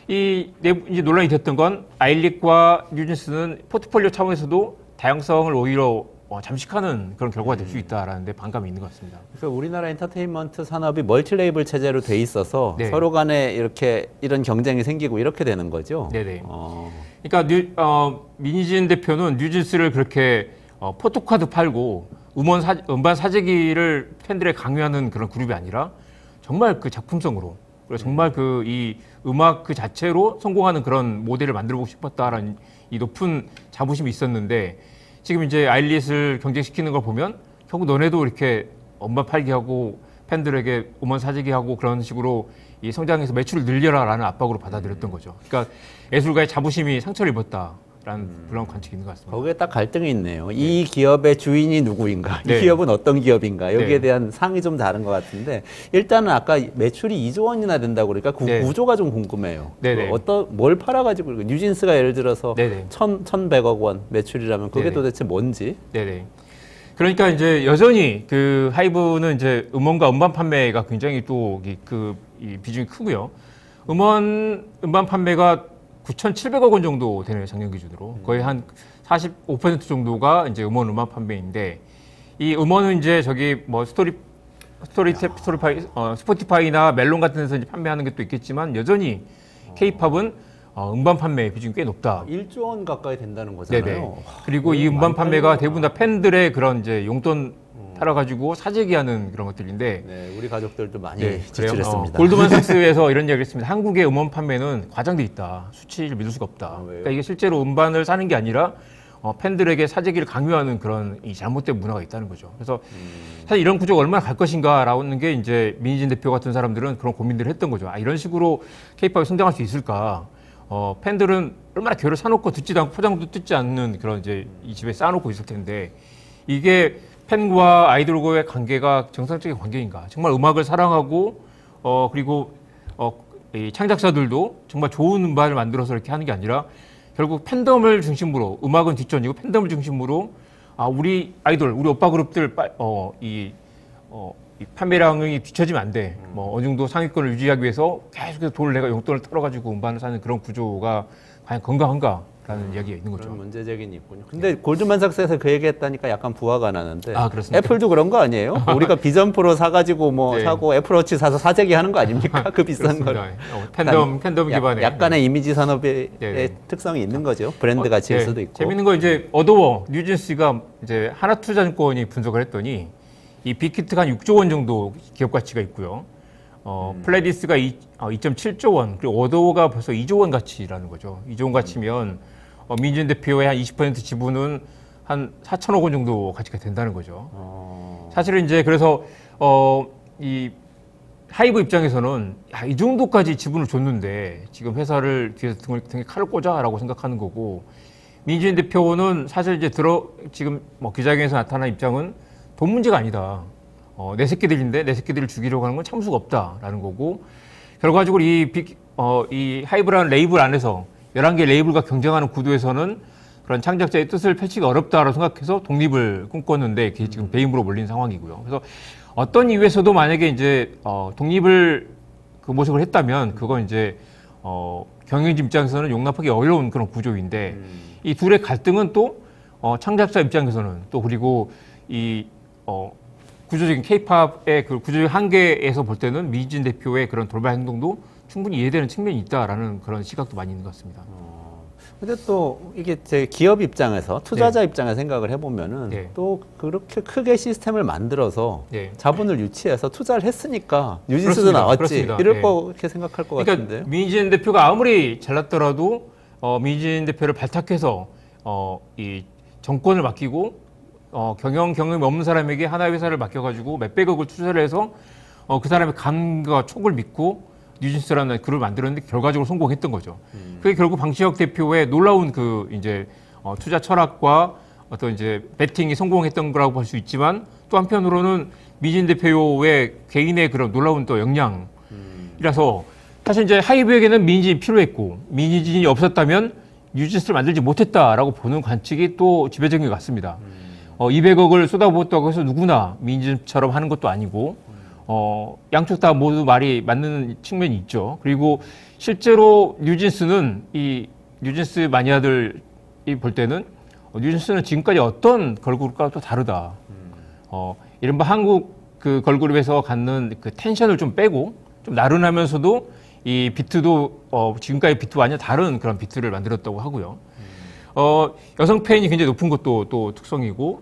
Speaker 6: 이제 논란이 됐던 건 아일릭과 뉴진스는 포트폴리오 차원에서도 다양성을 오히려 잠식하는 그런 결과가 될 수 있다라는 데 반감이 있는 것 같습니다.
Speaker 1: 그래서 우리나라 엔터테인먼트 산업이 멀티레이블 체제로 돼 있어서
Speaker 6: 네.
Speaker 1: 서로 간에 이렇게 이런 경쟁이 생기고 이렇게 되는 거죠.
Speaker 6: 네네. 그러니까 민희진 대표는 뉴진스를 그렇게 포토카드 팔고 음반 사재기를 팬들에 강요하는 그런 그룹이 아니라 정말 그 작품성으로 그리고 정말 그 이 음악 그 자체로 성공하는 그런 모델을 만들어보고 싶었다라는 이 높은 자부심이 있었는데 지금 이제 아일릿을 경쟁시키는 걸 보면 결국 너네도 이렇게 음반 팔기 하고 팬들에게 음원 사재기 하고 그런 식으로 이 성장해서 매출을 늘려라라는 압박으로 받아들였던 거죠. 그러니까 예술가의 자부심이 상처를 입었다라는 그런 관측이 있는 것 같습니다.
Speaker 1: 거기에 딱 갈등이 있네요. 이 기업의 주인이 누구인가?
Speaker 6: 네.
Speaker 1: 이 기업은 어떤 기업인가? 여기에
Speaker 6: 네.
Speaker 1: 대한 상이 좀 다른 것 같은데 일단은 아까 매출이 2조 원이나 된다고 그러니까 그
Speaker 6: 네.
Speaker 1: 구조가 좀 궁금해요.
Speaker 6: 네네.
Speaker 1: 뭘 팔아가지고 뉴진스가 예를 들어서
Speaker 6: 네네.
Speaker 1: 1,100억 원 매출이라면 그게
Speaker 6: 네네.
Speaker 1: 도대체 뭔지?
Speaker 6: 네네. 그러니까 이제 여전히 그 하이브는 이제 음원과 음반 판매가 굉장히 또 이 비중이 크고요. 음반 판매가 9,700억 원 정도 되네요, 작년 기준으로. 거의 한 45% 정도가 이제 음반 판매인데 이 음원은 이제 저기 뭐 스포티파이나 멜론 같은 데서 이제 판매하는 게 또 있겠지만 여전히 케이팝은 음반 판매 비중이 꽤 높다.
Speaker 1: 1조 원 가까이 된다는 거잖아요.
Speaker 6: 네네. 그리고 이 음반 판매가 대부분 다 팬들의 그런 이제 용돈 팔아가지고 사재기하는 그런 것들인데.
Speaker 1: 네, 우리 가족들도 많이
Speaker 6: 네,
Speaker 1: 지출했습니다.
Speaker 6: 골드만삭스에서 이런 이야기를 했습니다. 한국의 음원 판매는 과장돼 있다. 수치를 믿을 수가 없다.
Speaker 1: 왜요?
Speaker 6: 그러니까 이게 실제로 음반을 사는 게 아니라 팬들에게 사재기를 강요하는 그런 이 잘못된 문화가 있다는 거죠. 그래서 사실 이런 구조가 얼마나 갈 것인가라는 게 이제 민희진 대표 같은 사람들은 그런 고민들을 했던 거죠. 이런 식으로 케이팝이 성장할 수 있을까? 팬들은 얼마나 교회를 사놓고 듣지도 않고 포장도 뜯지 않는 그런 이제 이 집에 쌓아놓고 있을 텐데 이게 팬과 아이돌과의 관계가 정상적인 관계인가? 정말 음악을 사랑하고 그리고 이 창작자들도 정말 좋은 음반을 만들어서 이렇게 하는 게 아니라 결국 팬덤을 중심으로 음악은 뒷전이고 팬덤을 중심으로 우리 아이돌, 우리 오빠 그룹들 이 판매량이 뒤처지면 안 돼. 어느 정도 상위권을 유지하기 위해서 계속해서 돈을 내가 용돈을 털어가지고 음반을 사는 그런 구조가 과연 건강한가라는 이야기가 있는 거죠.
Speaker 1: 그런 문제 제기는 있군요. 근데 골드만삭스에서 그 얘기했다니까 약간 부화가 나는데
Speaker 6: 그렇습니까?
Speaker 1: 애플도 그런 거 아니에요? 우리가 비전 프로 사가지고 뭐
Speaker 6: 네.
Speaker 1: 사고 애플워치 사서 사재기 하는 거 아닙니까? 그 비싼 걸.
Speaker 6: 팬덤 기반의
Speaker 1: 약간의 이미지 산업의
Speaker 6: 네.
Speaker 1: 특성이 있는 거죠. 브랜드 가치일 수도 있고.
Speaker 6: 재밌는 거 이제 어도워 뉴진스가 이제 하나투자증권이 분석을 했더니 이 빅히트가 한 6조 원 정도 기업 가치가 있고요. 플레디스가 2.7조 원, 그리고 어도워가 벌써 2조 원 가치라는 거죠. 2조 원 가치면 민진 대표의 한 20% 지분은 한 4천억 원 정도 가치가 된다는 거죠. 사실은 이제 그래서 이 하이브 입장에서는 이 정도까지 지분을 줬는데 지금 회사를 뒤에서 등에 칼을 꽂아라고 생각하는 거고 민진 대표는 사실 이제 지금 뭐 기자회견에서 나타난 입장은 돈 문제가 아니다. 내 새끼들인데 내 새끼들을 죽이려고 하는 건 참을 수가 없다라는 거고 결과적으로 이 하이브라는 레이블 안에서 11개 레이블과 경쟁하는 구도에서는 그런 창작자의 뜻을 펼치기가 어렵다라고 생각해서 독립을 꿈꿨는데 그게 지금 배임으로 몰린 상황이고요. 그래서 어떤 이유에서도 만약에 이제 독립을 그 모색을 했다면 그건 이제 경영진 입장에서는 용납하기 어려운 그런 구조인데 이 둘의 갈등은 또 창작자 입장에서는 또 그리고 이 구조적인 케이팝의 그 구조적 한계에서 볼 때는 민희진 대표의 그런 돌발 행동도 충분히 이해되는 측면이 있다라는 그런 시각도 많이 있는 것 같습니다.
Speaker 1: 근데 또 이게 제 기업 입장에서 투자자 입장에서 생각을 해보면은 또 그렇게 크게 시스템을 만들어서 자본을 유치해서 투자를 했으니까 뉴진스도 나왔지
Speaker 6: 그렇습니다.
Speaker 1: 이럴 거 생각할 것
Speaker 6: 그러니까
Speaker 1: 같은데요.
Speaker 6: 민희진 대표가 아무리 잘났더라도 민희진 대표를 발탁해서 이 정권을 맡기고 경험이 없는 사람에게 하나의 회사를 맡겨가지고 몇백억을 투자를 해서 그 사람의 감과 촉을 믿고 뉴진스라는 그룹을 만들었는데 결과적으로 성공했던 거죠. 그게 결국 방시혁 대표의 놀라운 그 이제 투자 철학과 어떤 이제 베팅이 성공했던 거라고 볼 수 있지만 또 한편으로는 민희진 대표의 개인의 그런 놀라운 또 역량이라서 사실 이제 하이브에게는 민희진이 필요했고 민희진이 없었다면 뉴진스를 만들지 못했다라고 보는 관측이 또 지배적인 것 같습니다. 200억을 쏟아부었다고 해서 누구나 민희진처럼 하는 것도 아니고 양쪽 다 모두 말이 맞는 측면이 있죠. 그리고 실제로 뉴진스는 이 뉴진스 마니아들이 볼 때는 뉴진스는 지금까지 어떤 걸그룹과 또 다르다. 이른바 한국 그 걸그룹에서 갖는 그 텐션을 좀 빼고 좀 나른하면서도 이 비트도 지금까지 비트와 완전 다른 그런 비트를 만들었다고 하고요. 여성 팬이 굉장히 높은 것도 또 특성이고,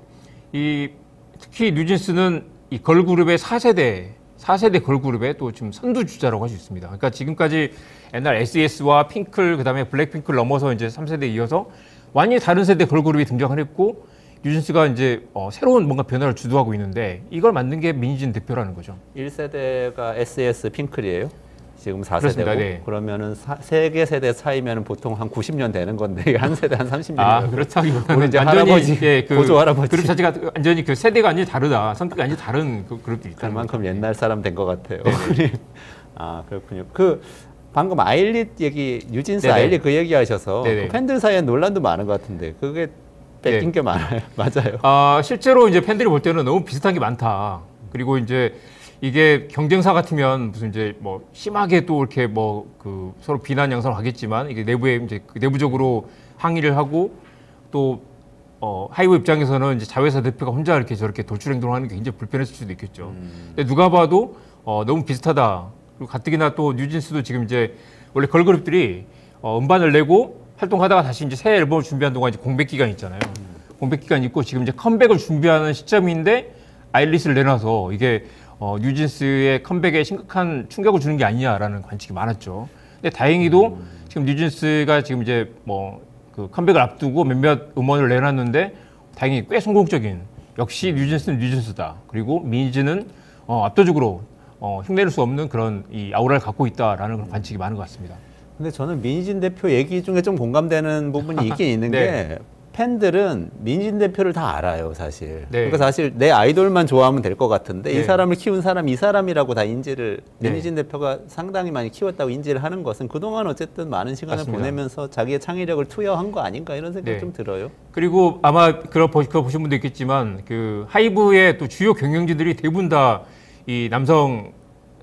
Speaker 6: 특히 뉴진스는 이 걸그룹의 4세대 걸그룹의 또 지금 선두주자라고 할 수 있습니다. 그러니까 지금까지 옛날 SES와 핑클, 그 다음에 블랙핑크를 넘어서 이제 3세대 이어서 완전히 다른 세대 걸그룹이 등장을 했고, 뉴진스가 이제 새로운 뭔가 변화를 주도하고 있는데, 이걸 만든 게 민희진 대표라는 거죠.
Speaker 1: 1세대가 SES 핑클이에요. 지금 4세대고
Speaker 6: 그렇습니다. 네.
Speaker 1: 그러면은 세 개 세대 차이면 보통 한 90년 되는 건데 한 세대 한 30년.
Speaker 6: 그렇다기보다는
Speaker 1: 우리 이제
Speaker 6: 완전히
Speaker 1: 할아버지, 고조 할아버지.
Speaker 6: 그룹 자체가 완전히 그 세대가 완전히 다르다. 성격이 완전히 다른 그 그룹들이 있다.
Speaker 1: 그만큼 옛날 사람 된 것 같아요. 아 그렇군요. 방금 아일릿 얘기, 뉴진스
Speaker 6: 네네.
Speaker 1: 아일릿 그 얘기하셔서
Speaker 6: 네네.
Speaker 1: 그 팬들 사이에 논란도 많은 것 같은데 그게 뺏긴 게 많아요. 맞아요.
Speaker 6: 실제로 이제 팬들이 볼 때는 너무 비슷한 게 많다. 그리고 이제 이게 경쟁사 같으면 무슨 이제 뭐 심하게 또 이렇게 뭐 그 서로 비난 양상을 하겠지만, 이게 내부에 이제 그 내부적으로 항의를 하고, 또 하이브 입장에서는 이제 자회사 대표가 혼자 이렇게 저렇게 돌출 행동을 하는 게 굉장히 불편했을 수도 있겠죠. 근데 누가 봐도 너무 비슷하다. 그리고 가뜩이나 또 뉴진스도 지금 이제 원래 걸그룹들이 음반을 내고 활동하다가 다시 이제 새 앨범을 준비하는 동안 이제 공백 기간이 있잖아요. 공백 기간이 있고 지금 이제 컴백을 준비하는 시점인데 아일릿을 내놔서 이게 뉴진스의 컴백에 심각한 충격을 주는 게 아니냐라는 관측이 많았죠. 근데 다행히도 지금 뉴진스가 지금 이제 뭐 그 컴백을 앞두고 몇몇 음원을 내놨는데 다행히 꽤 성공적인, 역시 뉴진스는 뉴진스다. 그리고 민희진은 압도적으로 흉내낼 수 없는 그런 이 아우라를 갖고 있다라는 그런 관측이 많은 것 같습니다.
Speaker 1: 근데 저는 민희진 대표 얘기 중에 좀 공감되는 부분이 있긴 있는
Speaker 6: 네.
Speaker 1: 게 팬들은 민희진 대표를 다 알아요, 사실.
Speaker 6: 네.
Speaker 1: 그러니까 사실 내 아이돌만 좋아하면 될 것 같은데
Speaker 6: 네.
Speaker 1: 이 사람을 키운 사람, 이 사람이라고 다 인지를
Speaker 6: 네.
Speaker 1: 민희진 대표가 상당히 많이 키웠다고 인지를 하는 것은 그동안 어쨌든 많은 시간을
Speaker 6: 맞습니다.
Speaker 1: 보내면서 자기의 창의력을 투여한 거 아닌가 이런 생각이
Speaker 6: 네.
Speaker 1: 좀 들어요.
Speaker 6: 그리고 아마 그거 보신 분도 있겠지만, 그 하이브의 또 주요 경영진들이 대부분 다 이 남성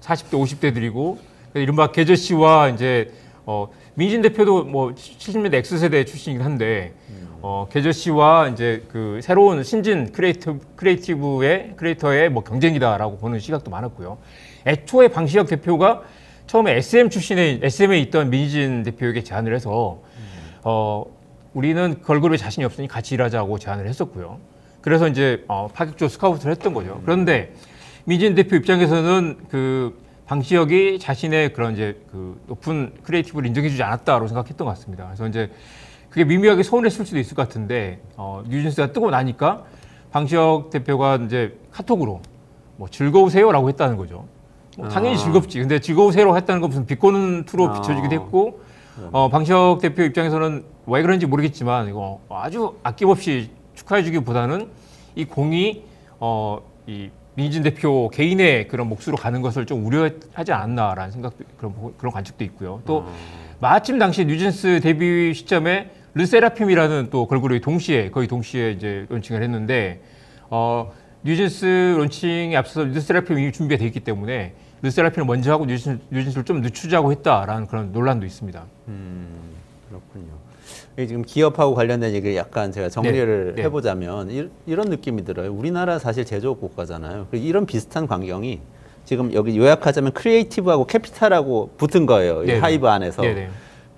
Speaker 6: 40대, 50대들이고, 이른바 계저 씨와 이제 민희진 대표도 뭐 70년대 X세대 출신이긴 한데, 계저 씨와 이제 그 새로운 신진 크리에이터의 뭐 경쟁이다라고 보는 시각도 많았고요. 애초에 방시혁 대표가 처음에 SM에 있던 민희진 대표에게 제안을 해서 우리는 걸그룹에 자신이 없으니 같이 일하자고 제안을 했었고요. 그래서 이제 파격적으로 스카우트를 했던 거죠. 그런데 민희진 대표 입장에서는 그 방시혁이 자신의 그런 이제 그 높은 크리에이티브를 인정해주지 않았다고 생각했던 것 같습니다. 그래서 이제 그게 미묘하게 서운했을 수도 있을 것 같은데, 뉴진스가 뜨고 나니까 방시혁 대표가 이제 카톡으로 뭐 즐거우세요라고 했다는 거죠. 당연히 즐겁지. 근데 즐거우세요라고 했다는 건 무슨 비꼬는 투로 비춰지기도 했고, 방시혁 대표 입장에서는 왜 그런지 모르겠지만 이거 아주 아낌없이 축하해주기보다는 이 공이 이 민희진 대표 개인의 그런 몫으로 가는 것을 좀 우려하지 않았나라는 생각도, 그런 관측도 있고요. 또 마침 당시 뉴진스 데뷔 시점에 르세라핌이라는 또 걸그룹이 거의 동시에 이제 론칭을 했는데, 뉴진스 론칭에 앞서서 르세라핌이 이미 준비가 돼 있기 때문에 르세라핌을 먼저 하고 뉴진스를 좀 늦추자고 했다라는 그런 논란도 있습니다.
Speaker 1: 그렇군요. 지금 기업하고 관련된 얘기를 약간 제가 정리를
Speaker 6: 네.
Speaker 1: 해보자면 이런 느낌이 들어요. 우리나라 사실 제조업 국가잖아요. 그리고 이런 비슷한 광경이 지금 여기 요약하자면 크리에이티브하고 캐피탈하고 붙은 거예요. 이
Speaker 6: 네네.
Speaker 1: 하이브 안에서.
Speaker 6: 네네.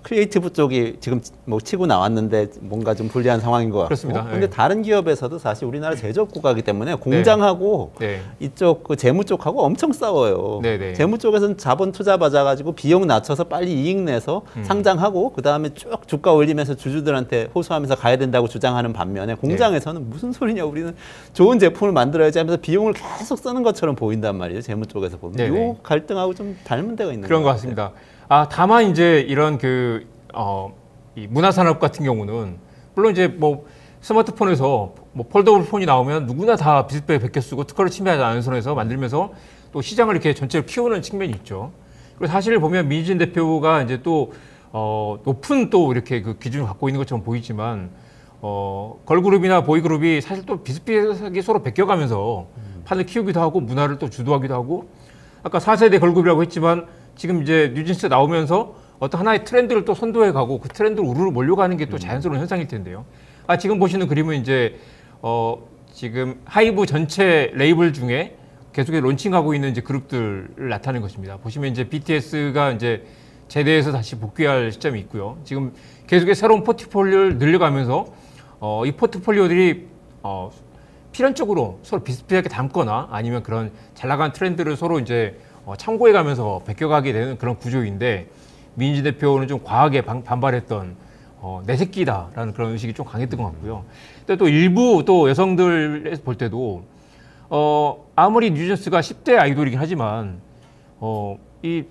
Speaker 1: 크리에이티브 쪽이 지금 뭐 치고 나왔는데 뭔가 좀 불리한 상황인 것 같고.
Speaker 6: 그렇습니다.
Speaker 1: 근데
Speaker 6: 네.
Speaker 1: 다른 기업에서도 사실 우리나라 제조업 국가이기 때문에 공장하고
Speaker 6: 네.
Speaker 1: 이쪽 그 재무 쪽하고 엄청 싸워요.
Speaker 6: 네네.
Speaker 1: 재무 쪽에서는 자본 투자 받아가지고 비용 낮춰서 빨리 이익 내서 상장하고 그 다음에 쭉 주가 올리면서 주주들한테 호소하면서 가야 된다고 주장하는 반면에 공장에서는 무슨 소리냐, 우리는 좋은 제품을 만들어야지 하면서 비용을 계속 쓰는 것처럼 보인단 말이에요. 재무 쪽에서 보면.
Speaker 6: 네네.
Speaker 1: 이 갈등하고 좀 닮은 데가 있는
Speaker 6: 그런 것
Speaker 1: 것
Speaker 6: 같습니다. 다만 이제 이런 이 문화산업 같은 경우는 물론 이제 뭐 스마트폰에서 뭐 폴더블 폰이 나오면 누구나 다 비슷하게 베껴 쓰고 특허를 침해하지 않은 선에서 만들면서 또 시장을 이렇게 전체를 키우는 측면이 있죠. 그리고 사실 보면 민희진 대표가 이제 또 높은 또 이렇게 그 기준을 갖고 있는 것처럼 보이지만 걸그룹이나 보이그룹이 사실 또 비슷비슷하게 서로 베껴가면서 판을 키우기도 하고 문화를 또 주도하기도 하고, 아까 4세대 걸그룹이라고 했지만 지금 이제 뉴진스 나오면서 어떤 하나의 트렌드를 또 선도해 가고 그 트렌드로 우르르 몰려가는 게 또 자연스러운 현상일 텐데요. 지금 보시는 그림은 이제 지금 하이브 전체 레이블 중에 계속해서 론칭하고 있는 이제 그룹들을 나타낸 것입니다. 보시면 이제 BTS가 이제 제대해서 다시 복귀할 시점이 있고요. 지금 계속해서 새로운 포트폴리오를 늘려가면서 이 포트폴리오들이 필연적으로 서로 비슷비슷하게 담거나 아니면 그런 잘 나가는 트렌드를 서로 이제 참고해가면서 베껴가게 되는 그런 구조인데 민희진 대표는 좀 과하게 반발했던 내 새끼다라는 그런 의식이 좀 강했던 것 같고요. 근데 또 일부 또 여성들에서 볼 때도 아무리 뉴진스가 10대 아이돌이긴 하지만 이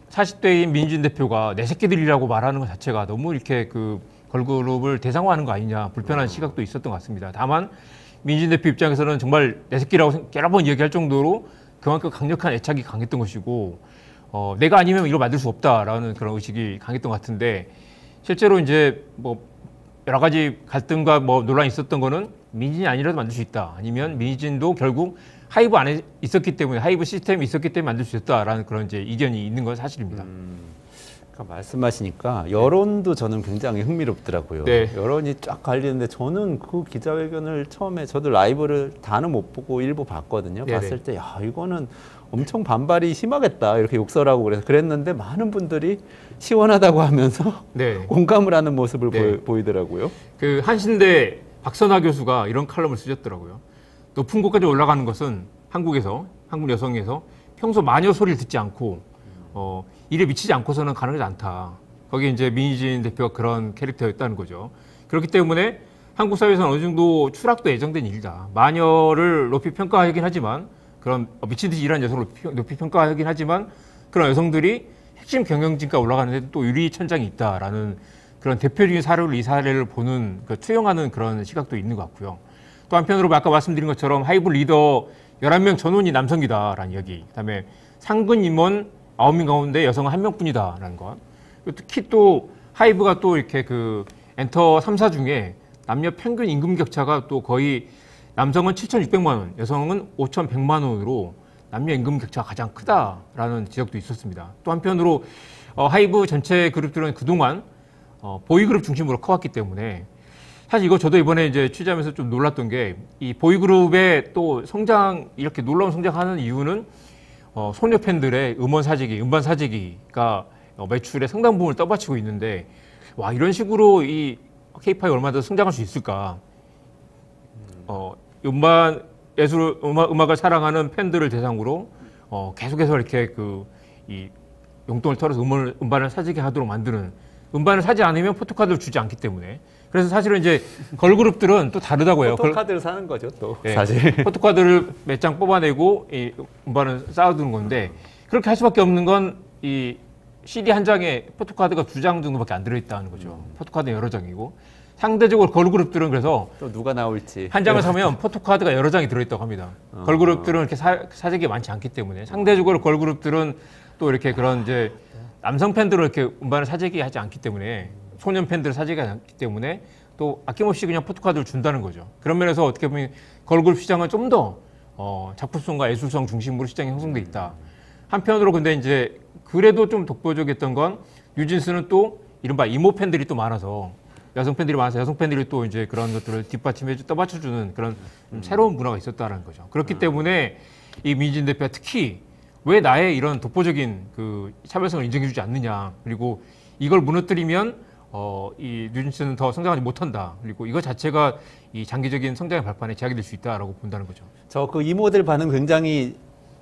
Speaker 6: 40대인 민희진 대표가 내 새끼들이라고 말하는 것 자체가 너무 이렇게 그 걸그룹을 대상화하는 거 아니냐 불편한 시각도 있었던 것 같습니다. 다만 민희진 대표 입장에서는 정말 내 새끼라고 여러 번 얘기할 정도로 그만큼 강력한 애착이 강했던 것이고 내가 아니면 이걸 만들 수 없다라는 그런 의식이 강했던 것 같은데 실제로 이제 뭐 여러 가지 갈등과 뭐 논란이 있었던 거는 민희진이 아니라도 만들 수 있다. 아니면 민희진도 결국 하이브 안에 있었기 때문에 하이브 시스템이 있었기 때문에 만들 수 있다라는 그런 이제 이견이 있는 건 사실입니다.
Speaker 1: 그러니까 말씀하시니까 여론도 저는 굉장히 흥미롭더라고요.
Speaker 6: 네.
Speaker 1: 여론이 쫙 갈리는데 저는 그 기자회견을 처음에 저도 라이브를 다는 못 보고 일부 봤거든요.
Speaker 6: 네네.
Speaker 1: 봤을 때 야 이거는 엄청 반발이 심하겠다 이렇게 욕설하고 그랬는데 많은 분들이 시원하다고 하면서
Speaker 6: 네.
Speaker 1: 공감을 하는 모습을
Speaker 6: 네.
Speaker 1: 보이더라고요.
Speaker 6: 그 한신대 박선화 교수가 이런 칼럼을 쓰셨더라고요. 높은 곳까지 올라가는 것은 한국 여성에서 평소 마녀 소리를 듣지 않고 일에 미치지 않고서는 가능하지 않다. 거기에 이제 민희진 대표가 그런 캐릭터였다는 거죠. 그렇기 때문에 한국 사회에서는 어느 정도 추락도 예정된 일이다. 마녀를 높이 평가하긴 하지만 그런 미친 듯이 일하는 여성을 높이 평가하긴 하지만 그런 여성들이 핵심 경영진까지 올라가는데 또 유리천장이 있다라는 그런 대표적인 사례를 이 사례를 보는 투영하는 그런 시각도 있는 것 같고요. 또 한편으로 아까 말씀드린 것처럼 하이브 리더 11명 전원이 남성이다라는 이야기. 그다음에 상근 임원 9명 가운데 여성은 1명뿐이다라는 것. 특히 또 하이브가 또 이렇게 그 엔터 3사 중에 남녀 평균 임금 격차가 또 거의 남성은 7,600만 원, 여성은 5,100만 원으로 남녀 임금 격차가 가장 크다라는 지적도 있었습니다. 또 한편으로 하이브 전체 그룹들은 그동안 보이그룹 중심으로 커왔기 때문에 사실 이거 저도 이번에 이제 취재하면서 좀 놀랐던 게 이 보이그룹의 또 이렇게 놀라운 성장하는 이유는 소녀 팬들의 음반 사재기가 매출의 상당 부분을 떠받치고 있는데 와 이런 식으로 이 K-팝이 얼마나 더 성장할 수 있을까? 음악을 사랑하는 팬들을 대상으로 계속해서 이렇게 이 용돈을 털어서 음반을 사재기 하도록 만드는 음반을 사지 않으면 포토카드를 주지 않기 때문에 그래서 사실은 이제 걸그룹들은 또 다르다고 해요.
Speaker 1: 포토카드를 사는 거죠 또
Speaker 6: 네,
Speaker 1: 사실.
Speaker 6: 포토카드를 몇 장 뽑아내고 이 음반을 쌓아두는 건데 그렇게 할 수밖에 없는 건 이 CD 한 장에 포토카드가 2장 정도밖에 안 들어있다는 거죠. 포토카드는 여러 장이고 상대적으로 걸그룹들은 그래서
Speaker 1: 또 누가 나올지
Speaker 6: 한 장을 사면 포토카드가 여러 장이 들어있다고 합니다. 걸그룹들은 이렇게 사재기가 많지 않기 때문에 상대적으로 걸그룹들은 또 이렇게 그런 이제 남성 팬들을 이렇게 음반을 사재기 하지 않기 때문에 소년 팬들을 사재기 하지 않기 때문에 또 아낌없이 그냥 포토카드를 준다는 거죠. 그런 면에서 어떻게 보면 걸그룹 시장은 좀 더 작품성과 예술성 중심으로 시장이 형성돼 있다. 한편으로 근데 이제 그래도 좀 독보적이었던 건 뉴진스는 또 이른바 이모 팬들이 또 많아서 여성 팬들이 많아서 여성 팬들이 또 이제 그런 것들을 떠받쳐주는 그런 새로운 문화가 있었다는 거죠. 그렇기 때문에 이 민희진 대표가 특히 왜 나의 이런 독보적인 그 차별성을 인정해주지 않느냐. 그리고 이걸 무너뜨리면 이 뉴진스는 더 성장하지 못한다. 그리고 이거 자체가 이 장기적인 성장의 발판에 제약이 될 수 있다라고 본다는 거죠.
Speaker 1: 저 그 이모들 반응 굉장히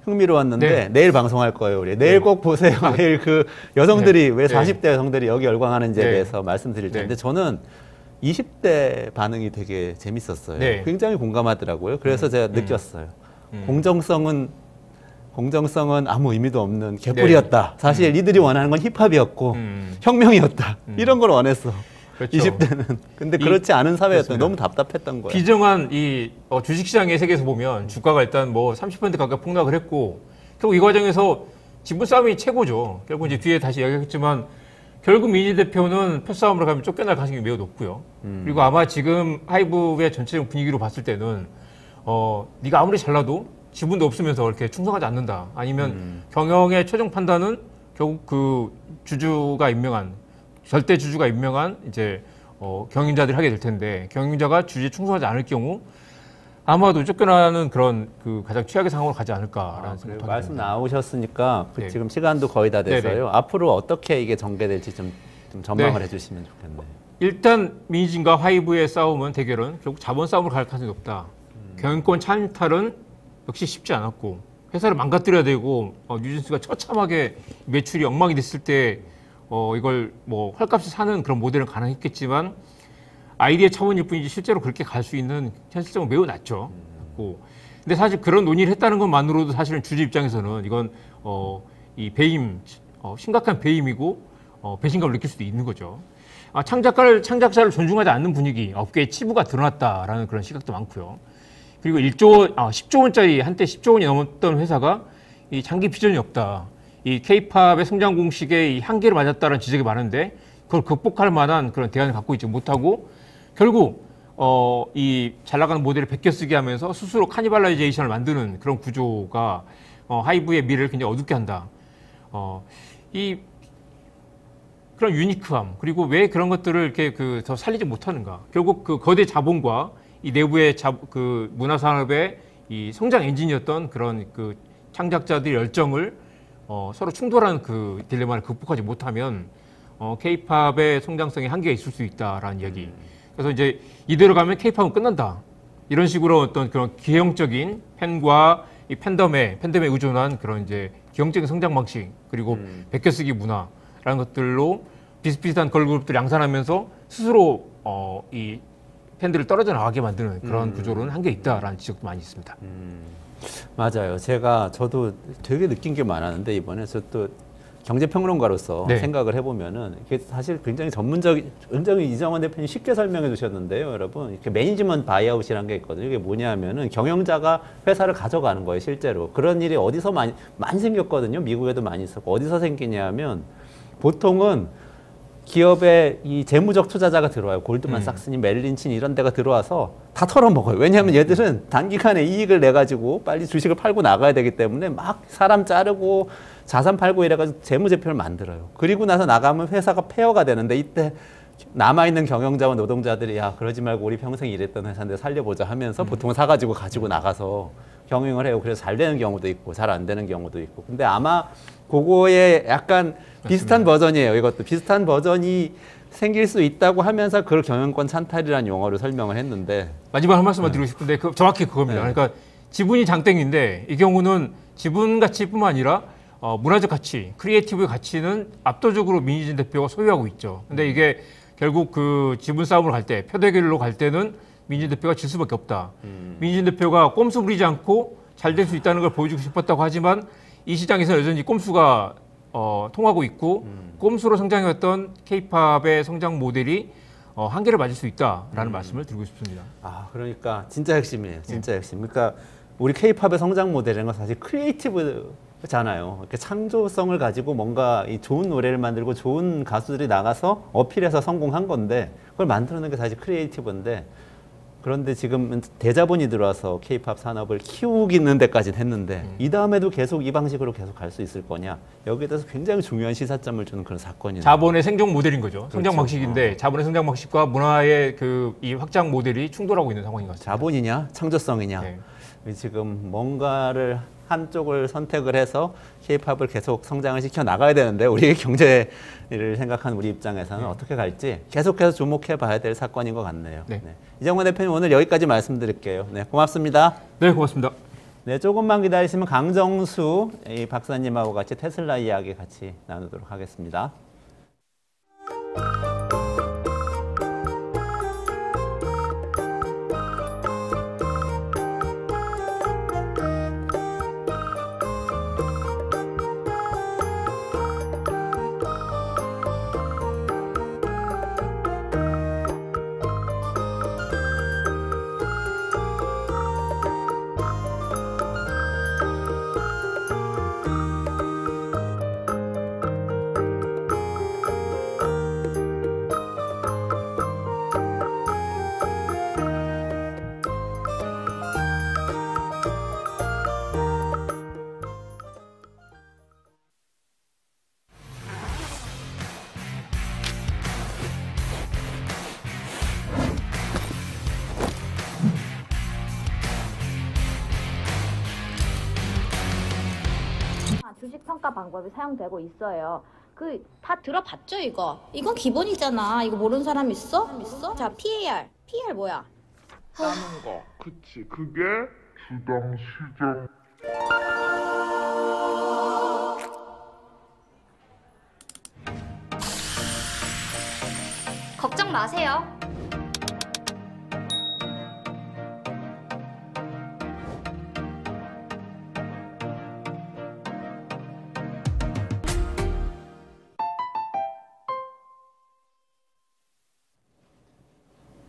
Speaker 1: 흥미로웠는데
Speaker 6: 네.
Speaker 1: 내일 방송할 거예요. 우리 내일 꼭 보세요. 내일 그 여성들이
Speaker 6: 네.
Speaker 1: 왜
Speaker 6: 네.
Speaker 1: 40대 여성들이 여기 열광하는지에
Speaker 6: 네.
Speaker 1: 대해서 말씀드릴 텐데
Speaker 6: 네.
Speaker 1: 저는 20대 반응이 되게 재밌었어요.
Speaker 6: 네.
Speaker 1: 굉장히 공감하더라고요. 그래서 제가 느꼈어요.
Speaker 6: 음.
Speaker 1: 공정성은 아무 의미도 없는 개뿔이었다. 사실 이들이 원하는 건 힙합이었고 혁명이었다. 이런 걸 원했어.
Speaker 6: 그렇죠.
Speaker 1: 20대는. 근데 그렇지 않은 사회였던
Speaker 6: 그렇습니다.
Speaker 1: 너무 답답했던 거예요.
Speaker 6: 비정한 이 주식시장의 세계에서 보면 주가가 일단 뭐 30% 가까이 폭락을 했고 결국 이 과정에서 지분 싸움이 최고죠. 결국 이제 뒤에 다시 이야기했지만 결국 민희 대표는 표싸움으로 가면 쫓겨날 가능성이 매우 높고요. 그리고 아마 지금 하이브의 전체적 분위기로 봤을 때는 네가 아무리 잘나도 지분도 없으면서 이렇게 충성하지 않는다. 아니면 경영의 최종 판단은 결국 그 주주가 임명한 절대 주주가 임명한 이제 경영자들이 하게 될 텐데 경영자가 주주에 충성하지 않을 경우 아마도 쫓겨나는 그런 그 가장 최악의 상황으로 가지 않을까라는 생각이
Speaker 1: 말씀
Speaker 6: 듭니다.
Speaker 1: 나오셨으니까
Speaker 6: 네.
Speaker 1: 지금 시간도 거의 다 돼서요.
Speaker 6: 네네.
Speaker 1: 앞으로 어떻게 이게 전개될지 좀 전망을
Speaker 6: 네.
Speaker 1: 해주시면 좋겠네요.
Speaker 6: 일단 민희진과 하이브의 싸움은 대결은 결국 자본 싸움으로 갈 가능성이 높다. 경영권 찬탈은 역시 쉽지 않았고 회사를 망가뜨려야 되고 뉴진스가 처참하게 매출이 엉망이 됐을 때 이걸 뭐 헐값에 사는 그런 모델은 가능했겠지만 아이디어 차원일 뿐이지 실제로 그렇게 갈 수 있는 현실성은 매우 낮죠. 근데 사실 그런 논의를 했다는 것만으로도 사실은 주주 입장에서는 이건 이 배임 심각한 배임이고 배신감을 느낄 수도 있는 거죠. 창작자를 존중하지 않는 분위기, 업계의 치부가 드러났다라는 그런 시각도 많고요. 그리고 10조 원짜리 한때 10조 원이 넘었던 회사가 이 장기 비전이 없다. 이 K-팝의 성장 공식의 이 한계를 맞았다는 지적이 많은데 그걸 극복할 만한 그런 대안을 갖고 있지 못하고 결국 이 잘 나가는 모델을 베껴쓰게 하면서 스스로 카니발라이제이션을 만드는 그런 구조가 하이브의 미래를 굉장히 어둡게 한다. 이 그런 유니크함 그리고 왜 그런 것들을 이렇게 더 살리지 못하는가? 결국 그 거대 자본과 이 내부의 그 문화 산업의 이 성장 엔진이었던 그런 그 창작자들의 열정을 서로 충돌하는 그 딜레마를 극복하지 못하면 K-팝의 성장성에 한계가 있을 수 있다라는 이야기. 그래서 이제 이대로 가면 K-팝은 끝난다. 이런 식으로 어떤 그런 기형적인 팬과 이 팬덤에 의존한 그런 이제 기형적인 성장 방식 그리고 베껴쓰기 문화라는 것들로 비슷비슷한 걸그룹들 양산하면서 스스로 이 팬들을 떨어져 나가게 만드는 그런 구조로는 한계 있다라는 지적도 많이 있습니다.
Speaker 1: 맞아요. 저도 되게 느낀 게 많았는데 이번에 저도 경제평론가로서
Speaker 6: 네.
Speaker 1: 생각을 해보면은 이게 사실 굉장히 굉장히 이정환 대표님 쉽게 설명해 주셨는데요, 여러분. 이렇게 매니지먼트 바이아웃이라는 게 있거든요. 이게 뭐냐면은 경영자가 회사를 가져가는 거예요, 실제로. 그런 일이 어디서 많이 생겼거든요. 미국에도 많이 있었고. 어디서 생기냐면 보통은 기업에 이 재무적 투자자가 들어와요. 골드만삭스니 멜린친 이런 데가 들어와서 다 털어먹어요. 왜냐하면 얘들은 단기간에 이익을 내가지고 빨리 주식을 팔고 나가야 되기 때문에 막 사람 자르고 자산 팔고 이래가지고 재무제표를 만들어요. 그리고 나서 나가면 회사가 폐허가 되는데 이때 남아있는 경영자와 노동자들이 야 그러지 말고 우리 평생 일했던 회사인데 살려보자 하면서 보통 사가지고 가지고 나가서 경영을 해요. 그래서 잘 되는 경우도 있고 잘 안 되는 경우도 있고. 근데 아마 그거에 약간 비슷한 버전이에요. 이것도 비슷한 버전이 생길 수 있다고 하면서 그걸 경영권 찬탈이라는 용어로 설명을 했는데
Speaker 6: 마지막 한 말씀만 드리고 싶은데 정확히 그겁니다.
Speaker 1: 네.
Speaker 6: 그러니까 지분이 장땡인데 이 경우는 지분 가치뿐만 아니라 문화적 가치, 크리에이티브의 가치는 압도적으로 민희진 대표가 소유하고 있죠. 근데 이게 결국 그 지분 싸움을 갈 때, 표대결로 갈 때는 민희진 대표가 질 수밖에 없다. 민희진 대표가 꼼수 부리지 않고 잘 될 수 있다는 걸 보여주고 싶었다고 하지만 이 시장에서 여전히 꼼수가 통하고 있고 꼼수로 성장했던 K-팝의 성장 모델이 한계를 맞을 수 있다라는 말씀을 드리고 싶습니다.
Speaker 1: 그러니까 진짜 핵심이에요. 진짜 핵심. 그러니까 우리 K-팝의 성장 모델이라는 건 사실 크리에이티브잖아요. 이렇게 창조성을 가지고 뭔가 이 좋은 노래를 만들고 좋은 가수들이 나가서 어필해서 성공한 건데 그걸 만들어낸 게 사실 크리에이티브인데 그런데 지금 대자본이 들어와서 K-팝 산업을 키우기는 데까지는 했는데 이 다음에도 계속 이 방식으로 계속 갈 수 있을 거냐 여기에 대해서 굉장히 중요한 시사점을 주는 그런 사건이네요.
Speaker 6: 자본의 생존 모델인 거죠. 성장
Speaker 1: 그렇죠.
Speaker 6: 방식인데 자본의 성장 방식과 문화의 이 확장 모델이 충돌하고 있는 상황인 것 같습니다.
Speaker 1: 자본이냐 창조성이냐
Speaker 6: 네.
Speaker 1: 지금 뭔가를 한쪽을 선택을 해서 K-팝을 계속 성장을 시켜 나가야 되는데 우리 경제를 생각하는 우리 입장에서는 어떻게 갈지 계속해서 주목해 봐야 될 사건인 것 같네요.
Speaker 6: 네.
Speaker 1: 이정관 대표님 오늘 여기까지 말씀드릴게요. 네, 고맙습니다.
Speaker 6: 네, 고맙습니다.
Speaker 1: 네, 조금만 기다리시면 강정수 이 박사님하고 같이 테슬라 이야기 같이 나누도록 하겠습니다.
Speaker 7: 평가 방법이 사용되고 있어요. 다 들어봤죠, 이거? 이건 기본이잖아. 이거 모르는 사람 있어? 자, PAR 뭐야?
Speaker 8: 따는 거. 그치, 그게 주당 시정.
Speaker 7: 걱정 마세요.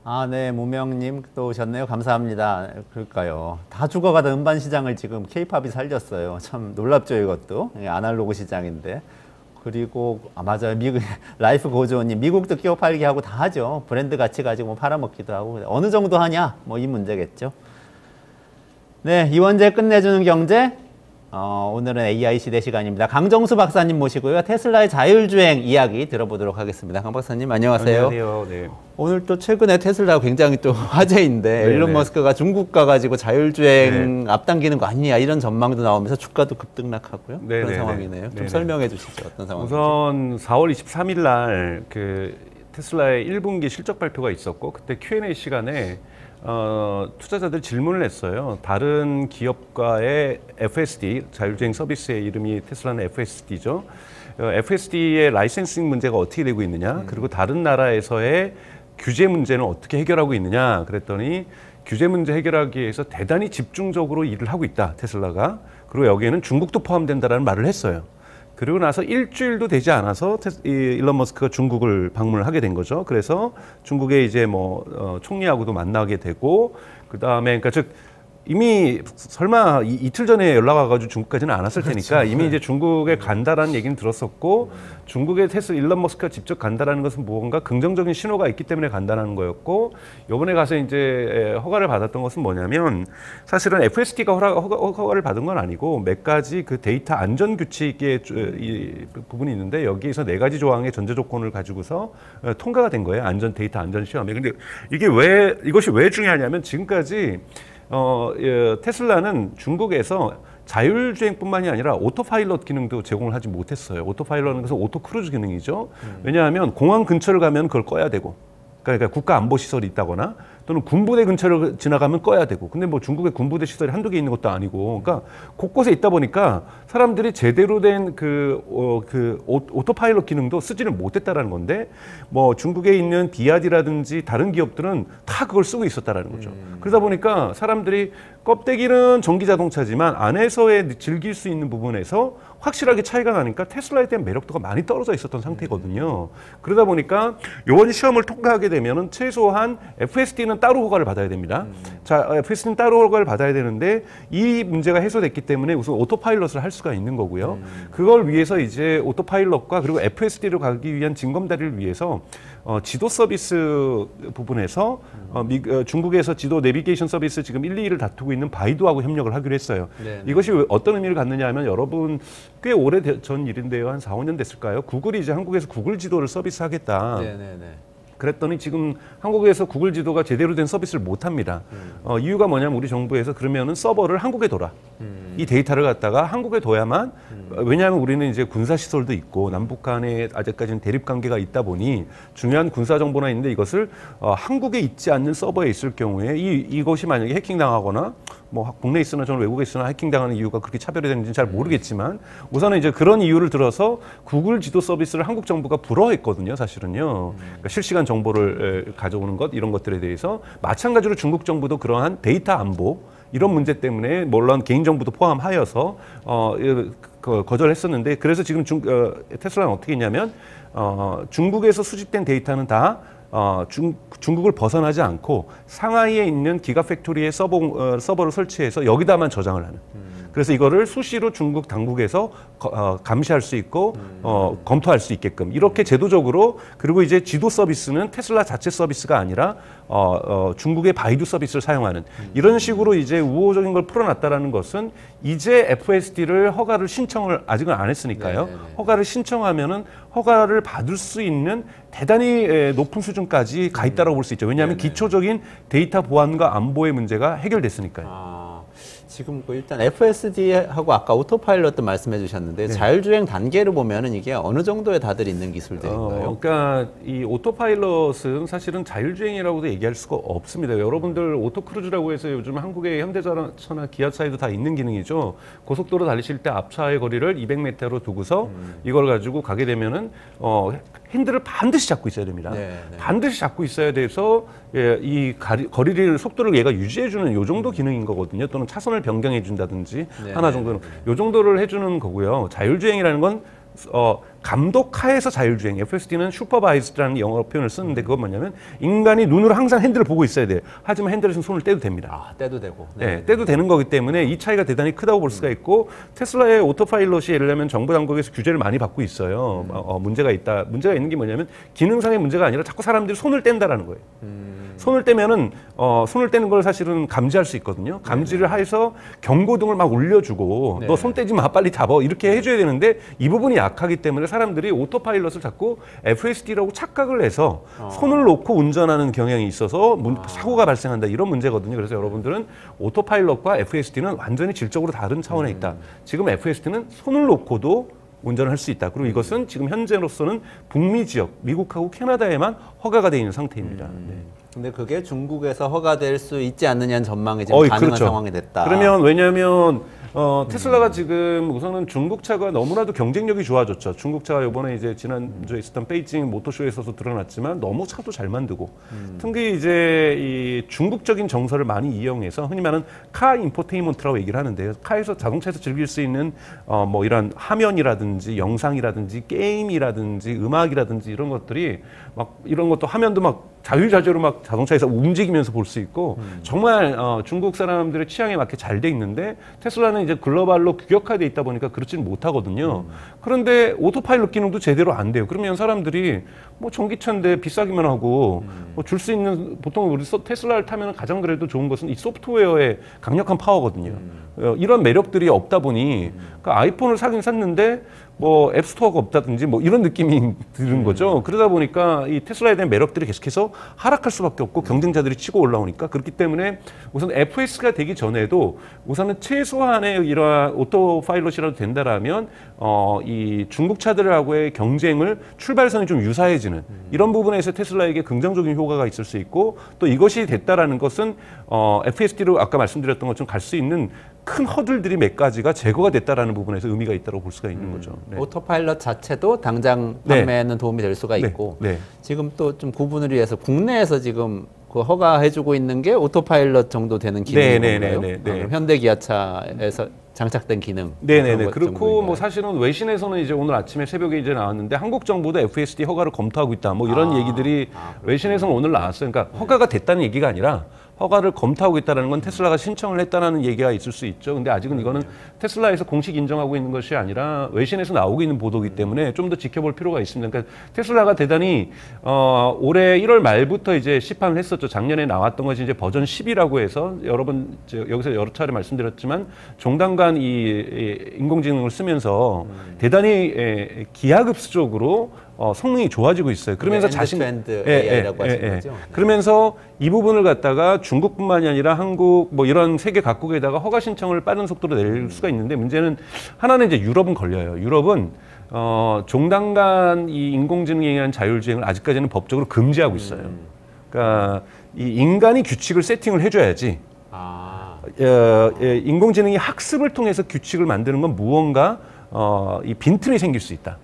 Speaker 1: 아, 네, 무명님 또 오셨네요. 감사합니다. 그럴까요? 다 죽어가던 음반 시장을 지금 케이팝이 살렸어요. 참 놀랍죠, 이것도. 아날로그 시장인데. 그리고, 맞아요. 라이프 고조님, 미국도 끼워 팔기 하고 다 하죠. 브랜드 가치 가지고 뭐 팔아먹기도 하고. 어느 정도 하냐? 뭐 이 문제겠죠. 네, 이원재 끝내주는 경제. 오늘은 AI 시대 시간입니다. 강정수 박사님 모시고요. 테슬라의 자율주행 이야기 들어보도록 하겠습니다. 강 박사님 안녕하세요.
Speaker 9: 안녕하세요. 네.
Speaker 1: 오늘 또 최근에 테슬라가 굉장히 또 화제인데
Speaker 9: 네,
Speaker 1: 일론
Speaker 9: 네.
Speaker 1: 머스크가 중국 가가지고 자율주행 앞당기는 거 아니냐 이런 전망도 나오면서 주가도 급등락하고요.
Speaker 9: 네,
Speaker 1: 그런
Speaker 9: 네,
Speaker 1: 상황이네요.
Speaker 9: 네.
Speaker 1: 좀
Speaker 9: 네,
Speaker 1: 설명해 주시죠. 어떤 상황인지.
Speaker 9: 우선 4월 23일 날 그 테슬라의 1분기 실적 발표가 있었고 그때 Q&A 시간에 투자자들 질문을 했어요. 다른 기업과의 FSD, 자율주행 서비스의 이름이 테슬라는 FSD죠. FSD의 라이센싱 문제가 어떻게 되고 있느냐, 그리고 다른 나라에서의 규제 문제는 어떻게 해결하고 있느냐 그랬더니 규제 문제 해결하기 위해서 대단히 집중적으로 일을 하고 있다, 테슬라가. 그리고 여기에는 중국도 포함된다라는 말을 했어요. 그리고 나서 일주일도 되지 않아서 일론 머스크가 중국을 방문을 하게 된 거죠. 그래서 중국의 이제 총리하고도 만나게 되고, 그 다음에 그러니까 즉 이미 설마 이틀 전에 연락 와가지고 중국까지는 안 왔을 테니까
Speaker 1: 그렇죠.
Speaker 9: 이미 이제 중국에 간다라는 얘기는 들었었고, 중국에 일론 머스크가 직접 간다라는 것은 무언가 긍정적인 신호가 있기 때문에 간다는 거였고, 이번에 가서 이제 허가를 받았던 것은 뭐냐면 사실은 FSD가 허가를 받은 건 아니고 몇 가지 그 데이터 안전 규칙의 이 부분이 있는데 여기에서 4가지 조항의 전제 조건을 가지고서 통과가 된 거예요. 데이터 안전 시험에. 근데 이것이 왜 중요하냐면 지금까지 테슬라는 중국에서 자율주행뿐만이 아니라 오토파일럿 기능도 제공을 하지 못했어요. 오토파일럿은 그래서 오토크루즈 기능이죠. 왜냐하면 공항 근처를 가면 그걸 꺼야 되고, 그러니까 국가 안보 시설이 있다거나 또는 군부대 근처를 지나가면 꺼야 되고, 근데 뭐 중국의 군부대 시설이 한두 개 있는 것도 아니고, 그러니까 곳곳에 있다 보니까 사람들이 제대로 된 오토파일럿 기능도 쓰지를 못했다라는 건데, 뭐 중국에 있는 비아디라든지 다른 기업들은 다 그걸 쓰고 있었다라는 거죠. 그러다 보니까 사람들이 껍데기는 전기 자동차지만 안에서의 즐길 수 있는 부분에서 확실하게 차이가 나니까 테슬라에 대한 매력도가 많이 떨어져 있었던 상태거든요. 그러다 보니까 요번 시험을 통과하게 되면은 최소한 FSD는 따로 허가를 받아야 됩니다. 자, FSD는 따로 허가를 받아야 되는데 이 문제가 해소됐기 때문에 우선 오토파일럿을 할 수가 있는 거고요. 그걸 위해서 이제 오토파일럿과 그리고 FSD로 가기 위한 징검다리를 위해서 지도 서비스 부분에서 중국에서 지도 내비게이션 서비스 지금 1, 2위를 다투고 있는 바이두하고 협력을 하기로 했어요. 네네. 이것이 어떤 의미를 갖느냐 하면 여러분 꽤 오래 전 일인데요. 한 4, 5년 됐을까요? 구글이 이제 한국에서 구글 지도를 서비스하겠다. 네네네. 그랬더니 지금 한국에서 구글 지도가 제대로 된 서비스를 못 합니다. 이유가 뭐냐면 우리 정부에서 그러면은 서버를 한국에 둬라. 이 데이터를 갖다가 한국에 둬야만, 왜냐하면 우리는 이제 군사시설도 있고 남북 간에 아직까지는 대립 관계가 있다 보니 중요한 군사 정보나 있는데 이것을 한국에 있지 않는 서버에 있을 경우에 이것이 만약에 해킹당하거나 뭐 국내에 있으나 저는 외국에 있으나 해킹당하는 이유가 그렇게 차별이 되는지는 잘 모르겠지만 우선은 이제 그런 이유를 들어서 구글 지도 서비스를 한국 정부가 불허했거든요, 사실은요. 그러니까 실시간 정보를 가져오는 것, 이런 것들에 대해서. 마찬가지로 중국 정부도 그러한 데이터 안보 이런 문제 때문에 물론 개인정보도 포함하여서 거절했었는데, 그래서 지금 테슬라는 어떻게 했냐면 중국에서 수집된 데이터는 다 중국을 벗어나지 않고 상하이에 있는 기가팩토리에 서버를 설치해서 여기다만 저장을 하는. 그래서 이거를 수시로 중국 당국에서 감시할 수 있고 검토할 수 있게끔 이렇게 제도적으로. 그리고 이제 지도 서비스는 테슬라 자체 서비스가 아니라 중국의 바이두 서비스를 사용하는 이런 식으로 이제 우호적인 걸 풀어놨다라는 것은 이제 FSD를 허가를 신청을 아직은 안 했으니까요. 네네네. 허가를 신청하면은 허가를 받을 수 있는 대단히 높은 수준까지 가 있다고 볼 수 있죠. 왜냐하면 기초적인 데이터 보안과 안보의 문제가 해결됐으니까요.
Speaker 1: 지금 그 일단 FSD하고 아까 오토파일럿도 말씀해 주셨는데 자율주행 단계를 보면은 이게 어느 정도에 다들 있는 기술들인가요?
Speaker 9: 그러니까 이 오토파일럿은 사실은 자율주행이라고도 얘기할 수가 없습니다. 여러분들 오토크루즈라고 해서 요즘 한국의 현대차나 기아차에도 다 있는 기능이죠. 고속도로 달리실 때 앞차의 거리를 200m로 두고서 이걸 가지고 가게 되면은 핸들을 반드시 잡고 있어야 됩니다. 반드시 잡고 있어야 돼서 이 거리를 속도를 얘가 유지해주는 요 정도 기능인 거거든요. 또는 차선을 변경해준다든지 하나 정도는 요 정도를 해주는 거고요. 자율주행이라는 건 감독하에서 자율주행, FSD는 슈퍼바이즈라는 영어 표현을 쓰는데 그건 뭐냐면 인간이 눈으로 항상 핸들을 보고 있어야 돼요. 하지만 핸들에서 손을 떼도 됩니다.
Speaker 1: 아, 떼도 되고.
Speaker 9: 네, 떼도 되는 거기 때문에 이 차이가 대단히 크다고 볼 수가 있고 테슬라의 오토파일럿이 예를 들면 정부 당국에서 규제를 많이 받고 있어요. 문제가 있다. 문제가 있는 게 뭐냐면 기능상의 문제가 아니라 자꾸 사람들이 손을 뗀다라는 거예요. 손을 떼면은 손을 떼는 걸 사실은 감지할 수 있거든요. 감지를 해서 경고등을 막 울려주고 너 손 떼지 마 빨리 잡아 이렇게 해줘야 되는데 이 부분이 약하기 때문에 사람들이 오토파일럿을 자꾸 FSD라고 착각을 해서 손을 놓고 운전하는 경향이 있어서 사고가 발생한다 이런 문제거든요. 그래서 여러분들은 오토파일럿과 FSD는 완전히 질적으로 다른 차원에 있다. 지금 FSD는 손을 놓고도 운전을 할 수 있다. 그리고 이것은 지금 현재로서는 북미 지역, 미국하고 캐나다에만 허가가 되어 있는 상태입니다.
Speaker 1: 근데 그게 중국에서 허가될 수 있지 않느냐는 전망이 지금 가능한
Speaker 9: 그렇죠.
Speaker 1: 상황이 됐다.
Speaker 9: 그러면 왜냐하면 테슬라가 지금 우선은 중국 차가 너무나도 경쟁력이 좋아졌죠. 중국 차가 이번에 이제 지난주에 있었던 베이징 모터쇼에서도 드러났지만 너무 차도 잘 만들고 특히 이제 이 중국적인 정서를 많이 이용해서 흔히 말하는 카 인포테인먼트라고 얘기를 하는데요. 카에서 자동차에서 즐길 수 있는 뭐 이런 화면이라든지 영상이라든지 게임이라든지 음악이라든지 이런 것들이 막 이런 것도 화면도 막 자유자재로 막 자동차에서 움직이면서 볼 수 있고 정말 중국 사람들의 취향에 맞게 잘 돼 있는데 테슬라는 이제 글로벌로 규격화돼 있다 보니까 그렇지는 못하거든요. 그런데 오토파일럿 기능도 제대로 안 돼요. 그러면 사람들이 뭐 전기차인데 비싸기만 하고 뭐 줄 수 있는 보통 우리 테슬라를 타면 가장 그래도 좋은 것은 이 소프트웨어의 강력한 파워거든요. 이런 매력들이 없다 보니 그러니까 아이폰을 사긴 샀는데 뭐 앱스토어가 없다든지 뭐 이런 느낌이 드는 거죠. 그러다 보니까 이 테슬라에 대한 매력들이 계속해서 하락할 수밖에 없고 경쟁자들이 치고 올라오니까 그렇기 때문에 우선 FS가 되기 전에도 우선은 최소한의 이러한 오토파일럿이라도 된다라면 이 중국 차들하고의 경쟁을 출발선이 좀 유사해지는 이런 부분에서 테슬라에게 긍정적인 효과가 있을 수 있고 또 이것이 됐다라는 것은 FSD로 아까 말씀드렸던 것처럼 갈 수 있는 큰 허들들이 몇 가지가 제거가 됐다라는 부분에서 의미가 있다고 볼 수가 있는 거죠. 네.
Speaker 1: 오토파일럿 자체도 당장 판매에는 도움이 될 수가 있고 지금 또 좀 구분을 위해서 국내에서 지금 그 허가해주고 있는 게 오토파일럿 정도 되는 기능인가요? 그럼 현대 기아차에서 장착된 기능.
Speaker 9: 네네네. 그렇고 뭐 사실은 외신에서는 이제 오늘 아침에 새벽에 이제 나왔는데 한국 정부도 FSD 허가를 검토하고 있다. 뭐 이런 얘기들이 외신에서는 오늘 나왔어요. 그러니까 허가가 됐다는 얘기가 아니라 허가를 검토하고 있다는 건 테슬라가 신청을 했다는 얘기가 있을 수 있죠. 근데 아직은 이거는 테슬라에서 공식 인정하고 있는 것이 아니라 외신에서 나오고 있는 보도이기 때문에 좀 더 지켜볼 필요가 있습니다. 그러니까 테슬라가 대단히 올해 1월 말부터 이제 시판을 했었죠. 작년에 나왔던 것이 이제 버전 10이라고 해서 여러분 여기서 여러 차례 말씀드렸지만 종단간 이 인공지능을 쓰면서 대단히 기하급수적으로 성능이 좋아지고 있어요. 그러면서
Speaker 1: 엔드 AI라고 하시는 거죠.
Speaker 9: 그러면서 이 부분을 갖다가 중국뿐만이 아니라 한국 뭐 이런 세계 각국에다가 허가 신청을 빠른 속도로 낼 수가 있는데 문제는 하나는 이제 유럽은 걸려요. 유럽은 종단간 이 인공지능에 의한 자율주행을 아직까지는 법적으로 금지하고 있어요. 그러니까 이 인간이 규칙을 세팅을 해줘야지. 인공지능이 학습을 통해서 규칙을 만드는 건 무언가 이 빈틈이 생길 수 있다.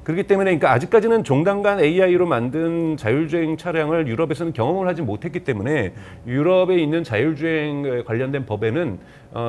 Speaker 9: 그렇기 때문에 그러니까 아직까지는 종단간 AI로 만든 자율주행 차량을 유럽에서는 경험을 하지 못했기 때문에 유럽에 있는 자율주행 관련된 법에는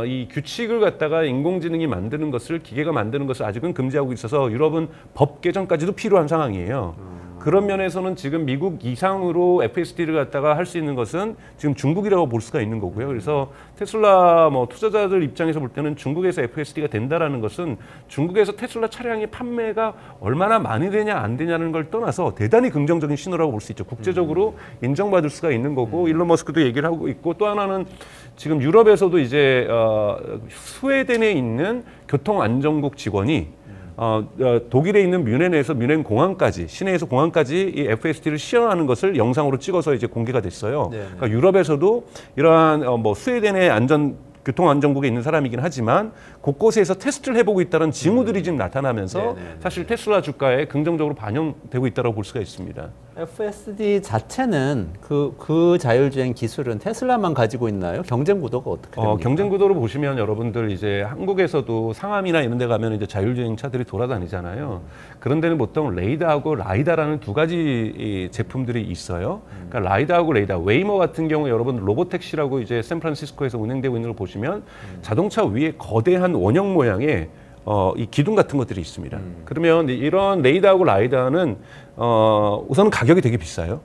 Speaker 9: 이 규칙을 갖다가 인공지능이 만드는 것을 기계가 만드는 것을 아직은 금지하고 있어서 유럽은 법 개정까지도 필요한 상황이에요. 그런 면에서는 지금 미국 이상으로 FSD를 갖다가 할 수 있는 것은 지금 중국이라고 볼 수가 있는 거고요. 그래서 테슬라 뭐 투자자들 입장에서 볼 때는 중국에서 FSD가 된다라는 것은 중국에서 테슬라 차량의 판매가 얼마나 많이 되냐 안 되냐는 걸 떠나서 대단히 긍정적인 신호라고 볼 수 있죠. 국제적으로 인정받을 수가 있는 거고 일론 머스크도 얘기를 하고 있고 또 하나는 지금 유럽에서도 이제 스웨덴에 있는 교통안전국 직원이 독일에 있는 뮌헨에서 뮌헨 공항까지 시내에서 공항까지 이 FSD를 시연하는 것을 영상으로 찍어서 이제 공개가 됐어요. 그러니까 유럽에서도 이러한 뭐 스웨덴의 안전 교통안전국에 있는 사람이긴 하지만 곳곳에서 테스트를 해보고 있다는 징후들이 지금 나타나면서 사실 테슬라 주가에 긍정적으로 반영되고 있다고 볼 수가 있습니다.
Speaker 1: FSD 자체는 그 자율주행 기술은 테슬라만 가지고 있나요? 경쟁 구도가 어떻게 됩니까?
Speaker 9: 경쟁 구도로 보시면 여러분들 이제 한국에서도 상암이나 이런 데 가면 이제 자율주행 차들이 돌아다니잖아요. 그런 데는 보통 레이더하고 라이다라는 두 가지 이 제품들이 있어요. 그러니까 라이다하고 레이다. 웨이모 같은 경우 여러분 로보택시라고 이제 샌프란시스코에서 운행되고 있는 걸 보시면 자동차 위에 거대한 원형 모양의 이 기둥 같은 것들이 있습니다. 그러면 이런 레이더하고 라이다는 우선 가격이 되게 비싸요.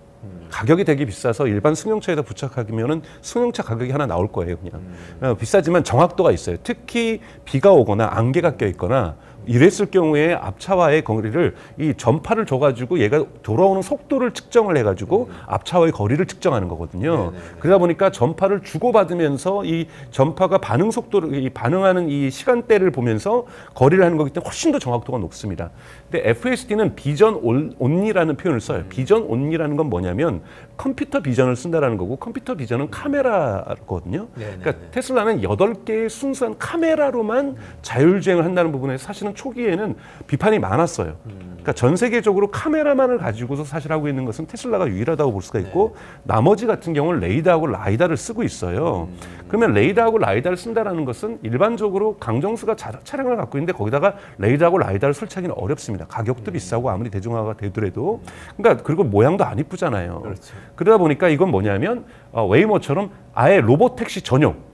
Speaker 9: 가격이 되게 비싸서 일반 승용차에다 부착하면은 승용차 가격이 하나 나올 거예요, 그냥. 비싸지만 정확도가 있어요. 특히 비가 오거나 안개가 껴 있거나 이랬을 경우에 앞차와의 거리를 이 전파를 줘가지고 얘가 돌아오는 속도를 측정을 해가지고 앞차와의 거리를 측정하는 거거든요. 그러다 보니까 전파를 주고받으면서 이 전파가 반응 속도를 반응하는 이 시간대를 보면서 거리를 하는 거기 때문에 훨씬 더 정확도가 높습니다. 근데 FSD는 비전 온리라는 표현을 써요. 비전 온리라는 건 뭐냐면 컴퓨터 비전을 쓴다라는 거고 컴퓨터 비전은 카메라거든요. 그러니까 테슬라는 8개의 순수한 카메라로만 자율주행을 한다는 부분에서 사실은 초기에는 비판이 많았어요. 그러니까 전 세계적으로 카메라만을 가지고서 사실 하고 있는 것은 테슬라가 유일하다고 볼 수가 있고 나머지 같은 경우는 레이더하고 라이다를 쓰고 있어요. 그러면 레이더하고 라이다를 쓴다라는 것은 일반적으로 강정수가 차량을 갖고 있는데 거기다가 레이더하고 라이다를 설치하기는 어렵습니다. 가격도 비싸고 아무리 대중화가 되더라도 그러니까 그리고 모양도 안 이쁘잖아요. 그러다 보니까 이건 뭐냐면 웨이모처럼 아예 로보택시 전용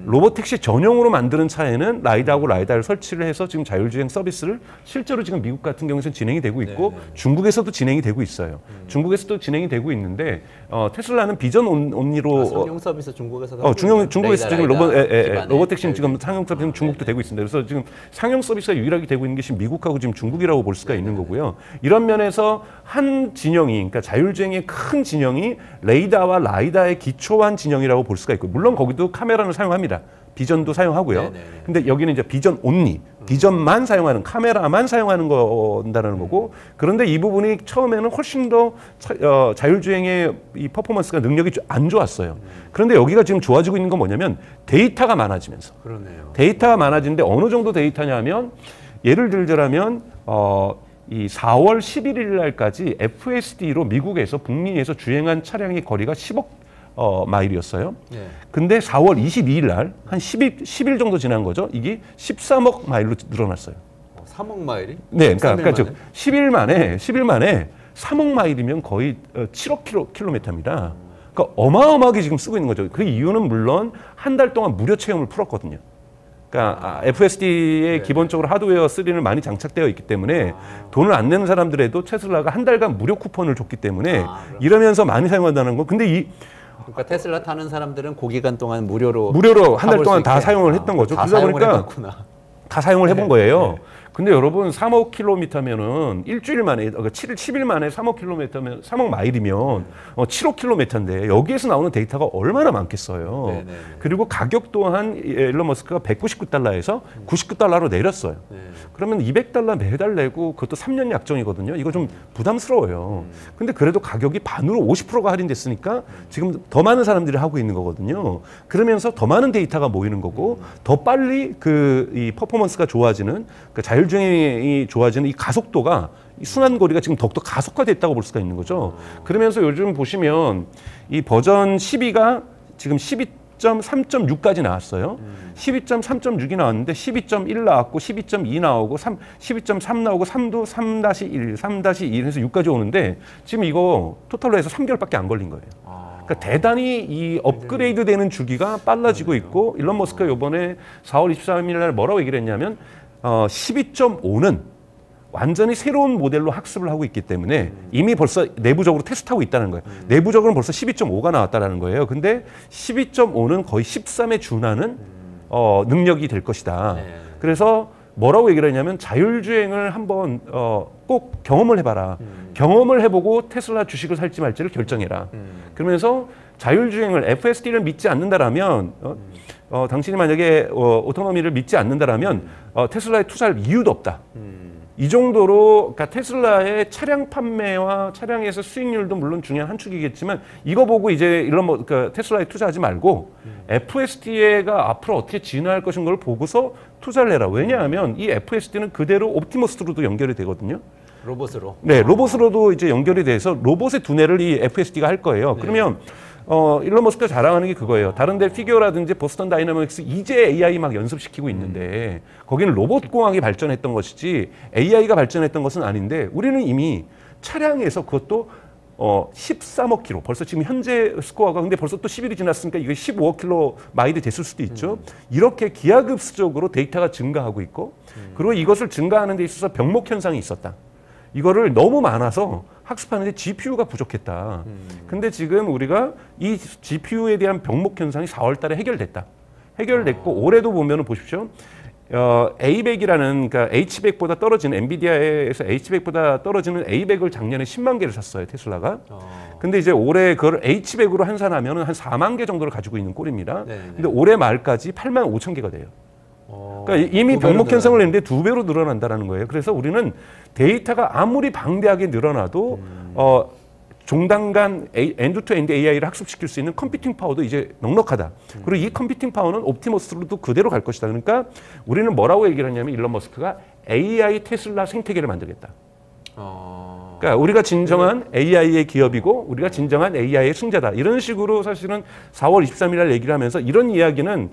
Speaker 9: 로보택시 전용으로 만드는 차에는 라이다하고 라이다를 설치를 해서 지금 자율주행 서비스를 실제로 지금 미국 같은 경우에는 진행이 되고 있고 중국에서도 진행이 되고 있어요. 중국에서도 진행이 되고 있는데 테슬라는 비전 온리로
Speaker 1: 상용 서비스 중국에서도
Speaker 9: 중국에서 지금 로보택시는 지금 상용 서비스는 중국도 되고 있습니다. 그래서 지금 상용 서비스가 유일하게 되고 있는 것이 미국하고 지금 중국이라고 볼 수가 있는 거고요. 이런 면에서 한 진영이 그러니까 자율주행의 큰 진영이 레이다와 라이다의 기초한 진영이라고 볼 수가 있고 물론 거기도 카메라를 사용합니다. 비전도 사용하고요. 근데 여기는 이제 비전 온리, 비전만 사용하는 카메라만 사용하는 거다라는 거고 그런데 이 부분이 처음에는 훨씬 더 자율주행의 이 퍼포먼스가 능력이 안 좋았어요. 그런데 여기가 지금 좋아지고 있는 건 뭐냐면 데이터가 많아지면서 데이터가 많아지는데 어느 정도 데이터냐면 예를 들자면 이 4월 11일 날까지 FSD로 미국에서 북미에서 주행한 차량의 거리가 10억 마일이었어요. 근데 4월 22일 날 한 10일 정도 지난 거죠. 이게 13억 마일로 늘어났어요.
Speaker 1: 3억 마일이?
Speaker 9: 네, 그러니까 즉 10일 만에 3억 마일이면 거의 7억 킬로미터입니다. 그러니까 어마어마하게 지금 쓰고 있는 거죠. 그 이유는 물론 한 달 동안 무료 체험을 풀었거든요. 그러니까 FSD에 기본적으로 하드웨어 3는 많이 장착되어 있기 때문에 돈을 안 내는 사람들에도 테슬라가 한 달간 무료 쿠폰을 줬기 때문에 이러면서 많이 사용한다는 거. 근데
Speaker 1: 그러니까 테슬라 타는 사람들은 그 기간 동안 무료로
Speaker 9: 한 달 동안 다 사용을 했던 거죠. 그러다 보니까 다 사용을 해본 거예요. 근데 여러분 3억 킬로미터면은 일주일 만에 10일 만에 3억 킬로미터면 3억 마일이면 7억 킬로미터인데 여기에서 나오는 데이터가 얼마나 많겠어요. 그리고 가격 또한 일론 머스크가 199달러에서 99달러로 내렸어요. 그러면 200달러 매달 내고 그것도 3년 약정이거든요. 이거 좀 부담스러워요. 근데 그래도 가격이 반으로 50%가 할인됐으니까 지금 더 많은 사람들이 하고 있는 거거든요. 그러면서 더 많은 데이터가 모이는 거고 더 빨리 이 퍼포먼스가 좋아지는 그 자율주행이 좋아지는 이 가속도가 이 순환거리가 지금 더욱더 가속화됐다고 볼 수가 있는 거죠. 그러면서 요즘 보시면 이 버전 12가 지금 12.3.6까지 나왔어요. 12.3.6이 나왔는데 12.1 나왔고 12.2 나오고 12.3 나오고 3도 3-1, 3-1 해서 6까지 오는데 지금 이거 토탈로 해서 3개월밖에 안 걸린 거예요. 그러니까 대단히 이 업그레이드 되는 주기가 빨라지고 있고 일론 머스크가 이번에 4월 23일 날 뭐라고 얘기를 했냐면 12.5는 완전히 새로운 모델로 학습을 하고 있기 때문에 이미 벌써 내부적으로 테스트하고 있다는 거예요. 내부적으로는 벌써 12.5가 나왔다는 거예요. 근데 12.5는 거의 13에 준하는 능력이 될 것이다. 그래서 뭐라고 얘기를 했냐면 자율주행을 한번 꼭 경험을 해봐라. 경험을 해보고 테슬라 주식을 살지 말지를 결정해라. 그러면서 자율주행을 FSD를 믿지 않는다라면 당신이 만약에 오토노미를 믿지 않는다라면 테슬라에 투자할 이유도 없다. 이 정도로 그러니까 테슬라의 차량 판매와 차량에서 수익률도 물론 중요한 한 축이겠지만 이거 보고 이제 그러니까 테슬라에 투자하지 말고 FSD가 앞으로 어떻게 진화할 것인 걸 보고서 투자를 해라. 왜냐하면 이 FSD는 그대로 옵티머스로도 연결이 되거든요.
Speaker 1: 로봇으로.
Speaker 9: 네, 로봇으로도 이제 연결이 돼서 로봇의 두뇌를 이 FSD가 할 거예요.
Speaker 1: 네.
Speaker 9: 그러면 일론 머스크가 자랑하는 게 그거예요. 다른데 피규어라든지 보스턴 다이나믹스 이제 AI 막 연습시키고 있는데 거기는 로봇 공학이 발전했던 것이지 AI가 발전했던 것은 아닌데 우리는 이미 차량에서 그것도 13억 킬로 벌써 지금 현재 스코어가 근데 벌써 또 10일이 지났으니까 이게 15억 킬로 마일이 됐을 수도 있죠. 이렇게 기하급수적으로 데이터가 증가하고 있고 그리고 이것을 증가하는 데 있어서 병목 현상이 있었다. 이거를 너무 많아서 학습하는데 GPU가 부족했다. 근데 지금 우리가 이 GPU에 대한 병목 현상이 4월 달에 해결됐다. 해결됐고 올해도 보면은 보십시오. A100이라는 그러니까 H100보다 떨어지는 엔비디아에서 H100보다 떨어지는 A100을 작년에 10만 개를 샀어요, 테슬라가. 근데 이제 올해 그걸 H100으로 환산하면은 한 4만 개 정도를 가지고 있는 꼴입니다.
Speaker 1: 네네.
Speaker 9: 근데 올해 말까지 8만 5천 개가 돼요. 그러니까 이미 병목 현상을 냈는데 2배로 늘어난다는 거예요. 그래서 우리는 데이터가 아무리 방대하게 늘어나도 종단간 엔드-투-엔드 AI를 학습시킬 수 있는 컴퓨팅 파워도 이제 넉넉하다. 그리고 이 컴퓨팅 파워는 옵티머스로도 그대로 갈 것이다. 그러니까 우리는 뭐라고 얘기를 하냐면 일론 머스크가 AI 테슬라 생태계를 만들겠다. 그러니까 우리가 진정한 AI의 기업이고 우리가 진정한 AI의 승자다. 이런 식으로 사실은 4월 23일 날 얘기를 하면서 이런 이야기는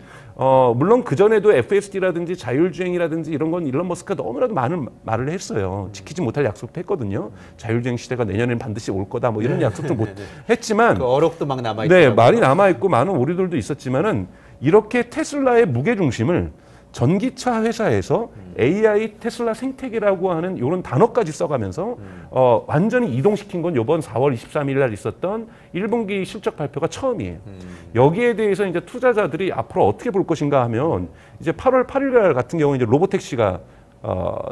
Speaker 9: 물론 그전에도 FSD라든지 자율주행이라든지 이런 건 일론 머스크가 너무나도 많은 말을 했어요. 지키지 못할 약속도 했거든요. 자율주행 시대가 내년에는 반드시 올 거다. 뭐 이런 약속도 못 했지만
Speaker 1: 그 어록도 막 남아있고.
Speaker 9: 네, 말이 남아있고 많은 오류들도 있었지만은 이렇게 테슬라의 무게중심을 전기차 회사에서 AI 테슬라 생태계라고 하는 이런 단어까지 써가면서 완전히 이동시킨 건 이번 4월 23일 날 있었던 1분기 실적 발표가 처음이에요. 여기에 대해서 이제 투자자들이 앞으로 어떻게 볼 것인가 하면 이제 8월 8일 날 같은 경우에 이제 로보택시가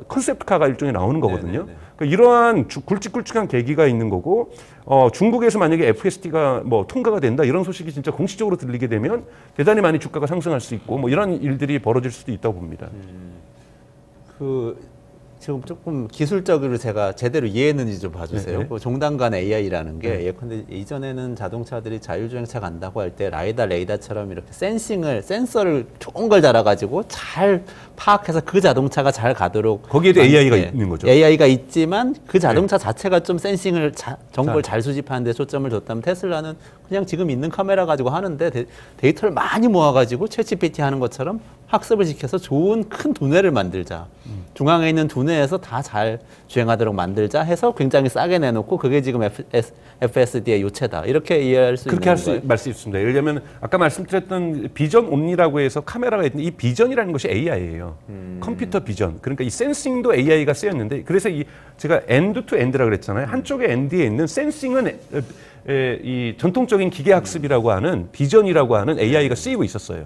Speaker 9: 컨셉트카가 일종의 나오는 거거든요. 그러니까 이러한 굵직굵직한 계기가 있는 거고 중국에서 만약에 FSD가 뭐 통과가 된다 이런 소식이 진짜 공식적으로 들리게 되면 대단히 많이 주가가 상승할 수 있고 뭐 이런 일들이 벌어질 수도 있다고 봅니다.
Speaker 1: 지금 조금 기술적으로 제가 제대로 이해했는지 좀 봐주세요.
Speaker 9: 네.
Speaker 1: 그 종단 간 AI라는 게 예컨대 이전에는 자동차들이 자율주행차 간다고 할 때 라이다, 레이더처럼 이렇게 센서를 좋은 걸 달아가지고 잘 파악해서 그 자동차가 잘 가도록
Speaker 9: 거기에도 AI가 있는 거죠.
Speaker 1: AI가 있지만 그 자동차 자체가 좀 센싱을 정보를 잘 수집하는 데 초점을 뒀다면 테슬라는 그냥 지금 있는 카메라 가지고 하는데 데이터를 많이 모아가지고 챗GPT 하는 것처럼 학습을 시켜서 좋은 큰 두뇌를 만들자. 중앙에 있는 두뇌에서 다 잘 주행하도록 만들자 해서 굉장히 싸게 내놓고 그게 지금 FSD의 요체다. 이렇게 이해할 수
Speaker 9: 그렇게
Speaker 1: 있는
Speaker 9: 할 수 있습니다. 예를 들면 아까 말씀드렸던 비전 온리라고 해서 카메라가 있는데 이 비전이라는 것이 AI예요. 컴퓨터 비전. 그러니까 이 센싱도 AI가 쓰였는데 그래서 제가 엔드 투 엔드라고 그랬잖아요. 한쪽에 엔드에 있는 센싱은 이 전통적인 기계학습이라고 하는 비전이라고 하는 AI가 쓰이고 있었어요.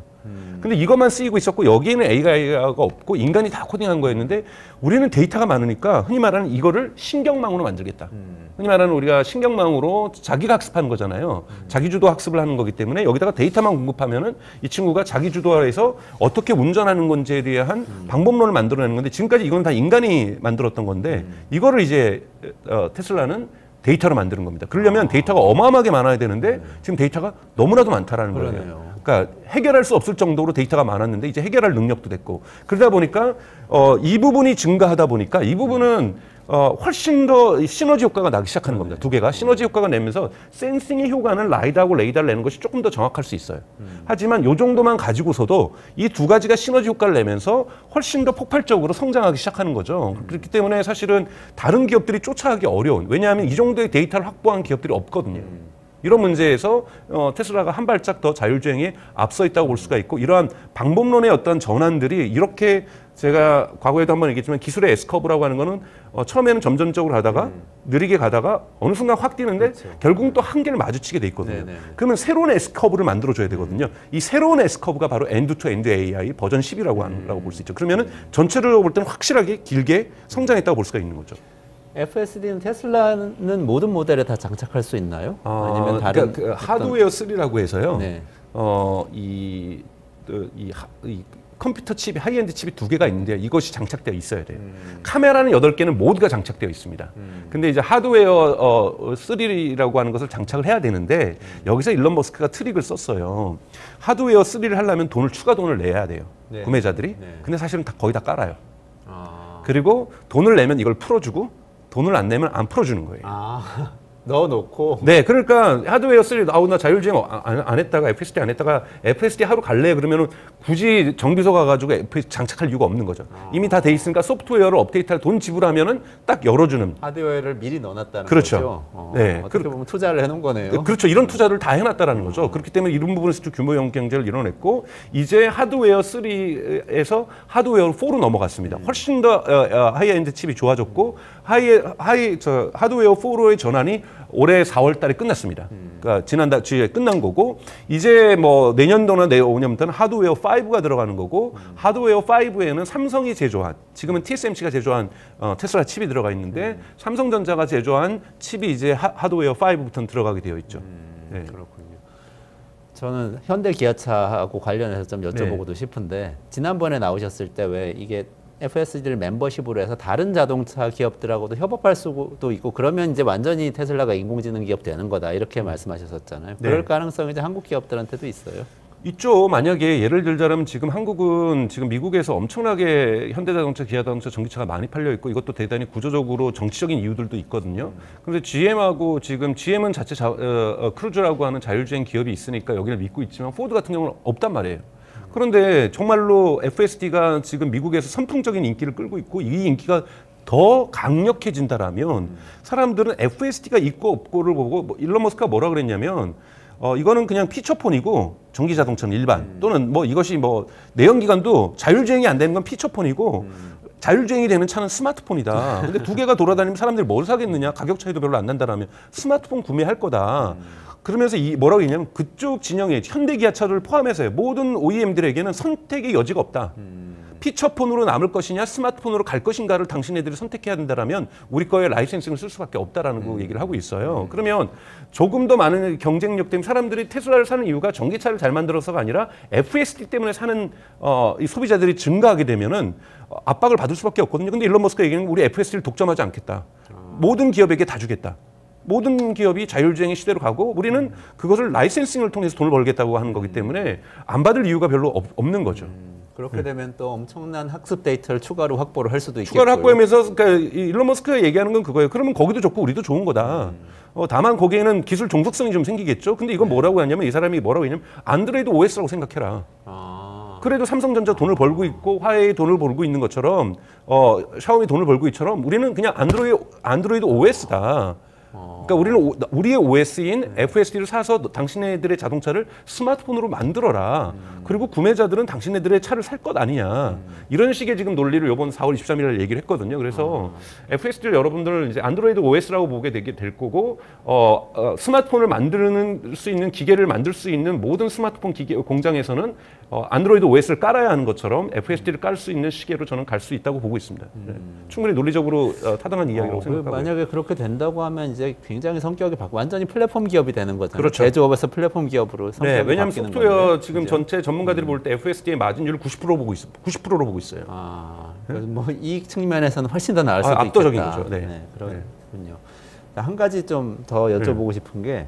Speaker 9: 근데 이것만 쓰이고 있었고 여기에는 AI가 없고 인간이 다 코딩한 거였는데 우리는 데이터가 많으니까 흔히 말하는 이거를 신경망으로 만들겠다. 흔히 말하는 우리가 신경망으로 자기가 학습하는 거잖아요. 자기주도 학습을 하는 거기 때문에 여기다가 데이터만 공급하면은 이 친구가 자기주도해서 어떻게 운전하는 건지에 대한 방법론을 만들어내는 건데 지금까지 이건 다 인간이 만들었던 건데 이거를 이제 테슬라는 데이터로 만드는 겁니다. 그러려면 데이터가 어마어마하게 많아야 되는데 지금 데이터가 너무나도 많다라는 거예요. 그러니까 해결할 수 없을 정도로 데이터가 많았는데 이제 해결할 능력도 됐고 그러다 보니까 이 부분이 증가하다 보니까 이 부분은 훨씬 더 시너지 효과가 나기 시작하는 겁니다. 두 개가 시너지 효과가 내면서 센싱의 효과는 라이다하고 레이더를 내는 것이 조금 더 정확할 수 있어요. 하지만 이 정도만 가지고서도 이 두 가지가 시너지 효과를 내면서 훨씬 더 폭발적으로 성장하기 시작하는 거죠. 그렇기 때문에 사실은 다른 기업들이 쫓아가기 어려운 왜냐하면 이 정도의 데이터를 확보한 기업들이 없거든요. 이런 문제에서 테슬라가 한 발짝 더 자율주행에 앞서 있다고 볼 수가 있고 이러한 방법론의 어떤 전환들이 이렇게 제가 과거에도 한번 얘기했지만 기술의 S커브라고 하는 거는 처음에는 점점적으로 하다가 느리게 가다가 어느 순간 확 뛰는데 결국은 또 한계를 마주치게 돼 있거든요. 그러면 새로운 S커브를 만들어줘야 되거든요. 이 새로운 S커브가 바로 엔드-투-엔드 AI 버전 10이라고 볼 수 있죠. 그러면은 전체적으로 볼 때는 확실하게 길게 성장했다고 볼 수가 있는 거죠.
Speaker 1: FSD는 테슬라는 모든 모델에 다 장착할 수 있나요? 아니면 다른
Speaker 9: 그러니까 하드웨어 3라고 해서요.
Speaker 1: 네.
Speaker 9: 컴퓨터 칩이 하이엔드 칩이 2개가 있는데 이것이 장착되어 있어야 돼요. 카메라는 8개는 모두가 장착되어 있습니다. 근데 이제 하드웨어 3라고 하는 것을 장착을 해야 되는데 여기서 일론 머스크가 트릭을 썼어요. 하드웨어 3를 하려면 추가 돈을 내야 돼요.
Speaker 1: 네.
Speaker 9: 구매자들이.
Speaker 1: 네.
Speaker 9: 근데 사실은 거의 다 깔아요.
Speaker 1: 아.
Speaker 9: 그리고 돈을 내면 이걸 풀어주고 돈을 안 내면 안 풀어주는 거예요.
Speaker 1: 아. 넣어놓고.
Speaker 9: 네, 그러니까 하드웨어 3, 나 자율주행 안 했다가 FSD 안 했다가 FSD 하러 갈래 그러면은 굳이 정비소 가가지고 FSD 장착할 이유가 없는 거죠. 이미 다 돼 있으니까 소프트웨어를 업데이트할 돈 지불하면은 딱 열어주는.
Speaker 1: 하드웨어를 미리 넣어놨다는
Speaker 9: 그렇죠.
Speaker 1: 거죠.
Speaker 9: 네.
Speaker 1: 어떻게 보면 투자를 해놓은 거네요.
Speaker 9: 그렇죠. 이런 투자를 다 해놨다라는 거죠. 그렇기 때문에 이런 부분에서 좀 규모형 경제를 이뤄냈고 이제 하드웨어 3에서 하드웨어 4로 넘어갔습니다. 훨씬 더 하이엔드 칩이 좋아졌고 하드웨어 4로의 전환이 올해 4월 달에 끝났습니다. 그러니까 지난달 주에 끝난 거고 이제 뭐 내년도나 내후년부터는 하드웨어 5가 들어가는 거고 하드웨어 5에는 삼성이 제조한 지금은 TSMC가 제조한 테슬라 칩이 들어가 있는데 삼성전자가 제조한 칩이 이제 하드웨어 5부터는 들어가게 되어 있죠. 네.
Speaker 1: 그렇군요. 저는 현대 기아차하고 관련해서 좀 여쭤보고도 싶은데 지난번에 나오셨을 때 왜 이게 FSD를 멤버십으로 해서 다른 자동차 기업들하고도 협업할 수도 있고 그러면 이제 완전히 테슬라가 인공지능 기업 되는 거다 이렇게 말씀하셨었잖아요.
Speaker 9: 네.
Speaker 1: 그럴 가능성이 이제 한국 기업들한테도 있어요.
Speaker 9: 있죠. 만약에 예를 들자면 지금 한국은 지금 미국에서 엄청나게 현대자동차, 기아자동차, 전기차가 많이 팔려 있고 이것도 대단히 구조적으로 정치적인 이유들도 있거든요. 그런데 GM하고 지금 GM은 자체 크루즈라고 하는 자율주행 기업이 있으니까 여기를 믿고 있지만 포드 같은 경우는 없단 말이에요. 그런데 정말로 FSD가 지금 미국에서 선풍적인 인기를 끌고 있고 이 인기가 더 강력해진다라면 사람들은 FSD가 있고 없고를 보고 일론 머스크가 뭐라 그랬냐면 이거는 그냥 피처폰이고 전기 자동차는 일반 또는 뭐 이것이 뭐 내연기관도 자율주행이 안 되는 건 피처폰이고 자율주행이 되는 차는 스마트폰이다. 근데 2개가 돌아다니면 사람들이 뭘 사겠느냐? 가격 차이도 별로 안 난다라면 스마트폰 구매할 거다. 그러면서 뭐라고 했냐면 그쪽 진영의 현대기아차를 포함해서요. 모든 OEM들에게는 선택의 여지가 없다. 피처폰으로 남을 것이냐 스마트폰으로 갈 것인가를 당신네들이 선택해야 된다라면 우리 거에 라이센싱을 쓸 수밖에 없다라는 거 얘기를 하고 있어요. 그러면 조금 더 많은 경쟁력 때문에 사람들이 테슬라를 사는 이유가 전기차를 잘 만들어서가 아니라 FSD 때문에 사는 이 소비자들이 증가하게 되면은 압박을 받을 수밖에 없거든요. 근데 일론 머스크가 얘기하는 우리 FSD를 독점하지 않겠다. 모든 기업에게 다 주겠다. 모든 기업이 자율주행의 시대로 가고 우리는 그것을 라이센싱을 통해서 돈을 벌겠다고 하는 거기 때문에 안 받을 이유가 별로 없는 거죠.
Speaker 1: 그렇게 되면 또 엄청난 학습 데이터를 추가로 확보를 할 수도 있겠고요.
Speaker 9: 추가로 확보하면서 그러니까 일론 머스크가 얘기하는 건 그거예요. 그러면 거기도 좋고 우리도 좋은 거다. 다만 거기에는 기술 종속성이 좀 생기겠죠. 근데 이건 뭐라고 하냐면 이 사람이 뭐라고 했냐면 안드로이드 OS라고 생각해라. 그래도 삼성전자 돈을 벌고 있고 화웨이 돈을 벌고 있는 것처럼 샤오미 돈을 벌고 있처럼 우리는 그냥 안드로이드 OS다. 그러니까 우리는 우리의 OS인 FSD를 사서 당신네들의 자동차를 스마트폰으로 만들어라. 그리고 구매자들은 당신네들의 차를 살 것 아니냐. 이런 식의 지금 논리를 이번 4월 23일 날 얘기를 했거든요. 그래서 FSD를 여러분들은 이제 안드로이드 OS라고 보게 될 거고 스마트폰을 만드는 수 있는 기계를 만들 수 있는 모든 스마트폰 기계 공장에서는 안드로이드 OS를 깔아야 하는 것처럼 FSD를 깔 수 있는 시계로 저는 갈 수 있다고 보고 있습니다. 네. 충분히 논리적으로 타당한 이야기라고 생각하고
Speaker 1: 만약에 그렇게 된다고 하면 이제 굉장히 성격이 완전히 플랫폼 기업이 되는 거잖아요.
Speaker 9: 그렇죠.
Speaker 1: 제조업에서 플랫폼 기업으로 성격이
Speaker 9: 네, 왜냐하면
Speaker 1: 바뀌는
Speaker 9: 소프트웨어
Speaker 1: 건데,
Speaker 9: 지금
Speaker 1: 그죠?
Speaker 9: 전체 전문가들이 볼 때 FSD의 마진율을 90%로 보고 있어요.
Speaker 1: 그래서 뭐 이익 측면에서는 훨씬 더 나을 수도
Speaker 9: 압도적인
Speaker 1: 있겠다.
Speaker 9: 거죠. 네.
Speaker 1: 그렇군요. 한 가지 좀 더 여쭤보고 싶은 게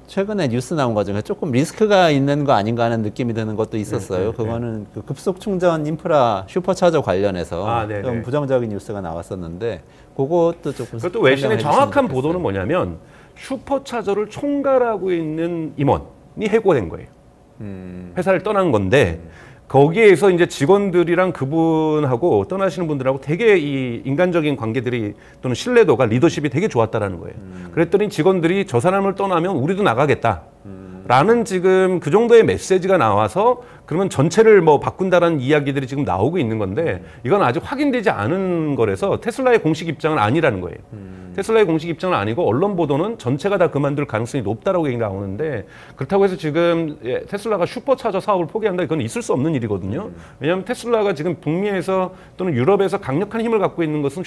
Speaker 1: 최근에 뉴스 나온 것 중에 조금 리스크가 있는 거 아닌가 하는 느낌이 드는 것도 있었어요. 그거는 그 급속 충전 인프라 슈퍼차저 관련해서 좀 부정적인 뉴스가 나왔었는데 그것도 조금
Speaker 9: 그것도 외신의 정확한 보도는 뭐냐면 슈퍼차저를 총괄하고 있는 임원이 해고된 거예요. 회사를 떠난 건데 거기에서 이제 직원들이랑 그분하고 떠나시는 분들하고 되게 이 인간적인 관계들이 또는 신뢰도가 리더십이 되게 좋았다라는 거예요. 그랬더니 직원들이 저 사람을 떠나면 우리도 나가겠다. 라는 지금 그 정도의 메시지가 나와서 그러면 전체를 뭐 바꾼다라는 이야기들이 지금 나오고 있는 건데 이건 아직 확인되지 않은 거라서 테슬라의 공식 입장은 아니라는 거예요. 테슬라의 공식 입장은 아니고 언론 보도는 전체가 다 그만둘 가능성이 높다라고 얘기 나오는데 그렇다고 해서 지금 테슬라가 슈퍼차저 사업을 포기한다 이건 있을 수 없는 일이거든요. 왜냐하면 테슬라가 지금 북미에서 또는 유럽에서 강력한 힘을 갖고 있는 것은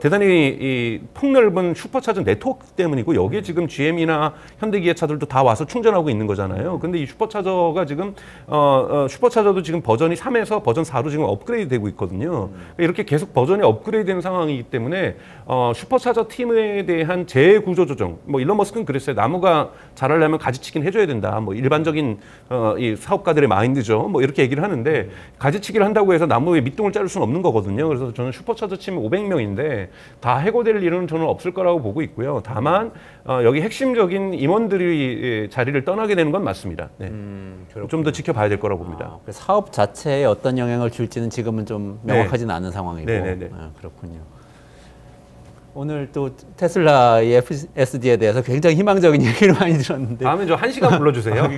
Speaker 9: 대단히 이 폭넓은 슈퍼차저 네트워크 때문이고 여기에 지금 GM이나 현대기아차들도 다 와서 충전하고 있는 거잖아요. 근데 이 슈퍼차저가 지금 슈퍼차저도 지금 버전이 3에서 버전 4로 지금 업그레이드 되고 있거든요. 이렇게 계속 버전이 업그레이드 되는 상황이기 때문에 슈퍼차저 팀에 대한 재구조 조정, 뭐 일론 머스크는 그랬어요. 나무가 자라려면 가지치기는 해줘야 된다. 뭐 일반적인 이 사업가들의 마인드죠. 뭐 이렇게 얘기를 하는데 가지치기를 한다고 해서 나무에 밑둥을 자를 수는 없는 거거든요. 그래서 저는 슈퍼차저 치면 500명인데 다 해고될 일은 저는 없을 거라고 보고 있고요. 다만 여기 핵심적인 임원들이 자리를 떠나게 되는 건 맞습니다. 네. 좀 더 지켜봐야 될 거라고 봅니다.
Speaker 1: 사업 자체에 어떤 영향을 줄지는 지금은 좀 명확하지는 않은 상황이고.
Speaker 9: 네네네.
Speaker 1: 그렇군요. 오늘 또 테슬라의 FSD에 대해서 굉장히 희망적인 얘기를 많이 들었는데
Speaker 9: 다음에 저 1시간 불러주세요.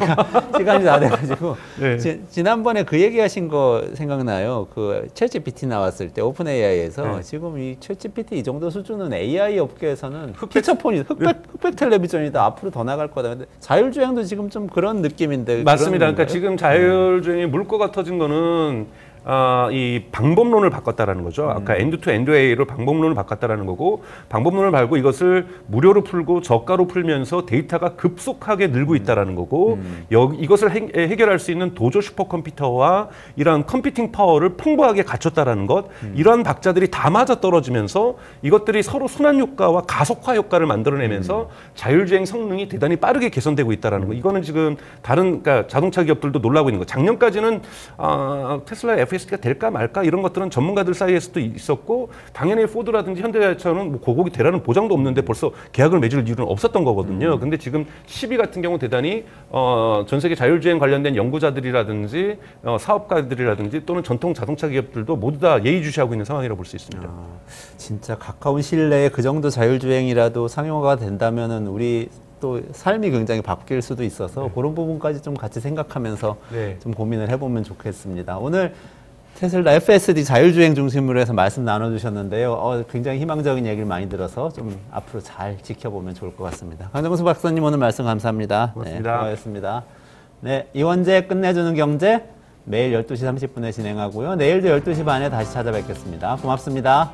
Speaker 1: 시간이 다 돼가지고
Speaker 9: 네.
Speaker 1: 지난번에 그 얘기하신 거 생각나요. 그 챗GPT 나왔을 때 오픈 AI에서 지금 이 챗GPT 이 정도 수준은 AI 업계에서는 피처폰이 흑백 텔레비전이다 앞으로 더 나갈 거다. 근데 자율주행도 지금 좀 그런 느낌인데
Speaker 9: 맞습니다. 그러니까 지금 자율주행이 물꼬가 터진 거는 이 방법론을 바꿨다라는 거죠. 아까 엔드 투 엔드 A로 방법론을 바꿨다라는 거고 방법론을 밟고 이것을 무료로 풀고 저가로 풀면서 데이터가 급속하게 늘고 있다라는 거고 이것을 해결할 수 있는 도조 슈퍼컴퓨터와 이러한 컴퓨팅 파워를 풍부하게 갖췄다라는 것 이러한 박자들이 다 맞아 떨어지면서 이것들이 서로 순환 효과와 가속화 효과를 만들어내면서 자율주행 성능이 대단히 빠르게 개선되고 있다라는 거. 이거는 지금 다른 그러니까 자동차 기업들도 놀라고 있는 거. 작년까지는 테슬라 FSD가 될까 말까 이런 것들은 전문가들 사이에서도 있었고 당연히 포드라든지 현대자동차는 뭐 고곡이 되라는 보장도 없는데 벌써 계약을 맺을 이유는 없었던 거거든요. 근데 지금 10위 같은 경우 대단히 전 세계 자율주행 관련된 연구자들이라든지 사업가들이라든지 또는 전통 자동차 기업들도 모두 다 예의주시하고 있는 상황이라고 볼 수 있습니다.
Speaker 1: 진짜 가까운 시일 내에 그 정도 자율주행이라도 상용화가 된다면은 우리 또 삶이 굉장히 바뀔 수도 있어서 그런 부분까지 좀 같이 생각하면서 좀 고민을 해보면 좋겠습니다. 오늘 테슬라 FSD 자율주행 중심으로 해서 말씀 나눠주셨는데요. 굉장히 희망적인 얘기를 많이 들어서 좀 앞으로 잘 지켜보면 좋을 것 같습니다. 강정수 박사님 오늘 말씀 감사합니다.
Speaker 9: 고맙습니다.
Speaker 1: 네, 수고하셨습니다. 네, 이원재 끝내주는 경제 매일 12시 30분에 진행하고요. 내일도 12시 반에 다시 찾아뵙겠습니다. 고맙습니다.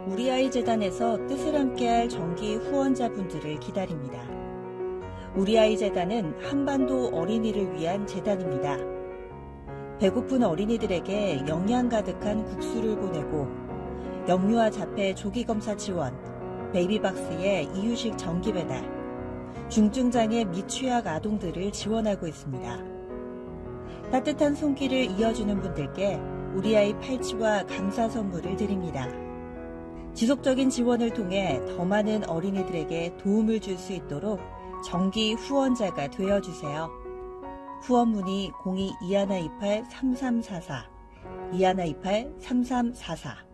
Speaker 10: 우리 아이 재단에서 뜻을 함께할 정기 후원자분들을 기다립니다. 우리 아이 재단은 한반도 어린이를 위한 재단입니다. 배고픈 어린이들에게 영양 가득한 국수를 보내고 영유아 자폐 조기검사 지원, 베이비박스의 이유식 정기 배달, 중증장애 미취학 아동들을 지원하고 있습니다. 따뜻한 손길을 이어주는 분들께 우리 아이 팔찌와 감사 선물을 드립니다. 지속적인 지원을 통해 더 많은 어린이들에게 도움을 줄 수 있도록 정기 후원자가 되어주세요. 후원 문의 02-2128-3344, 2128-3344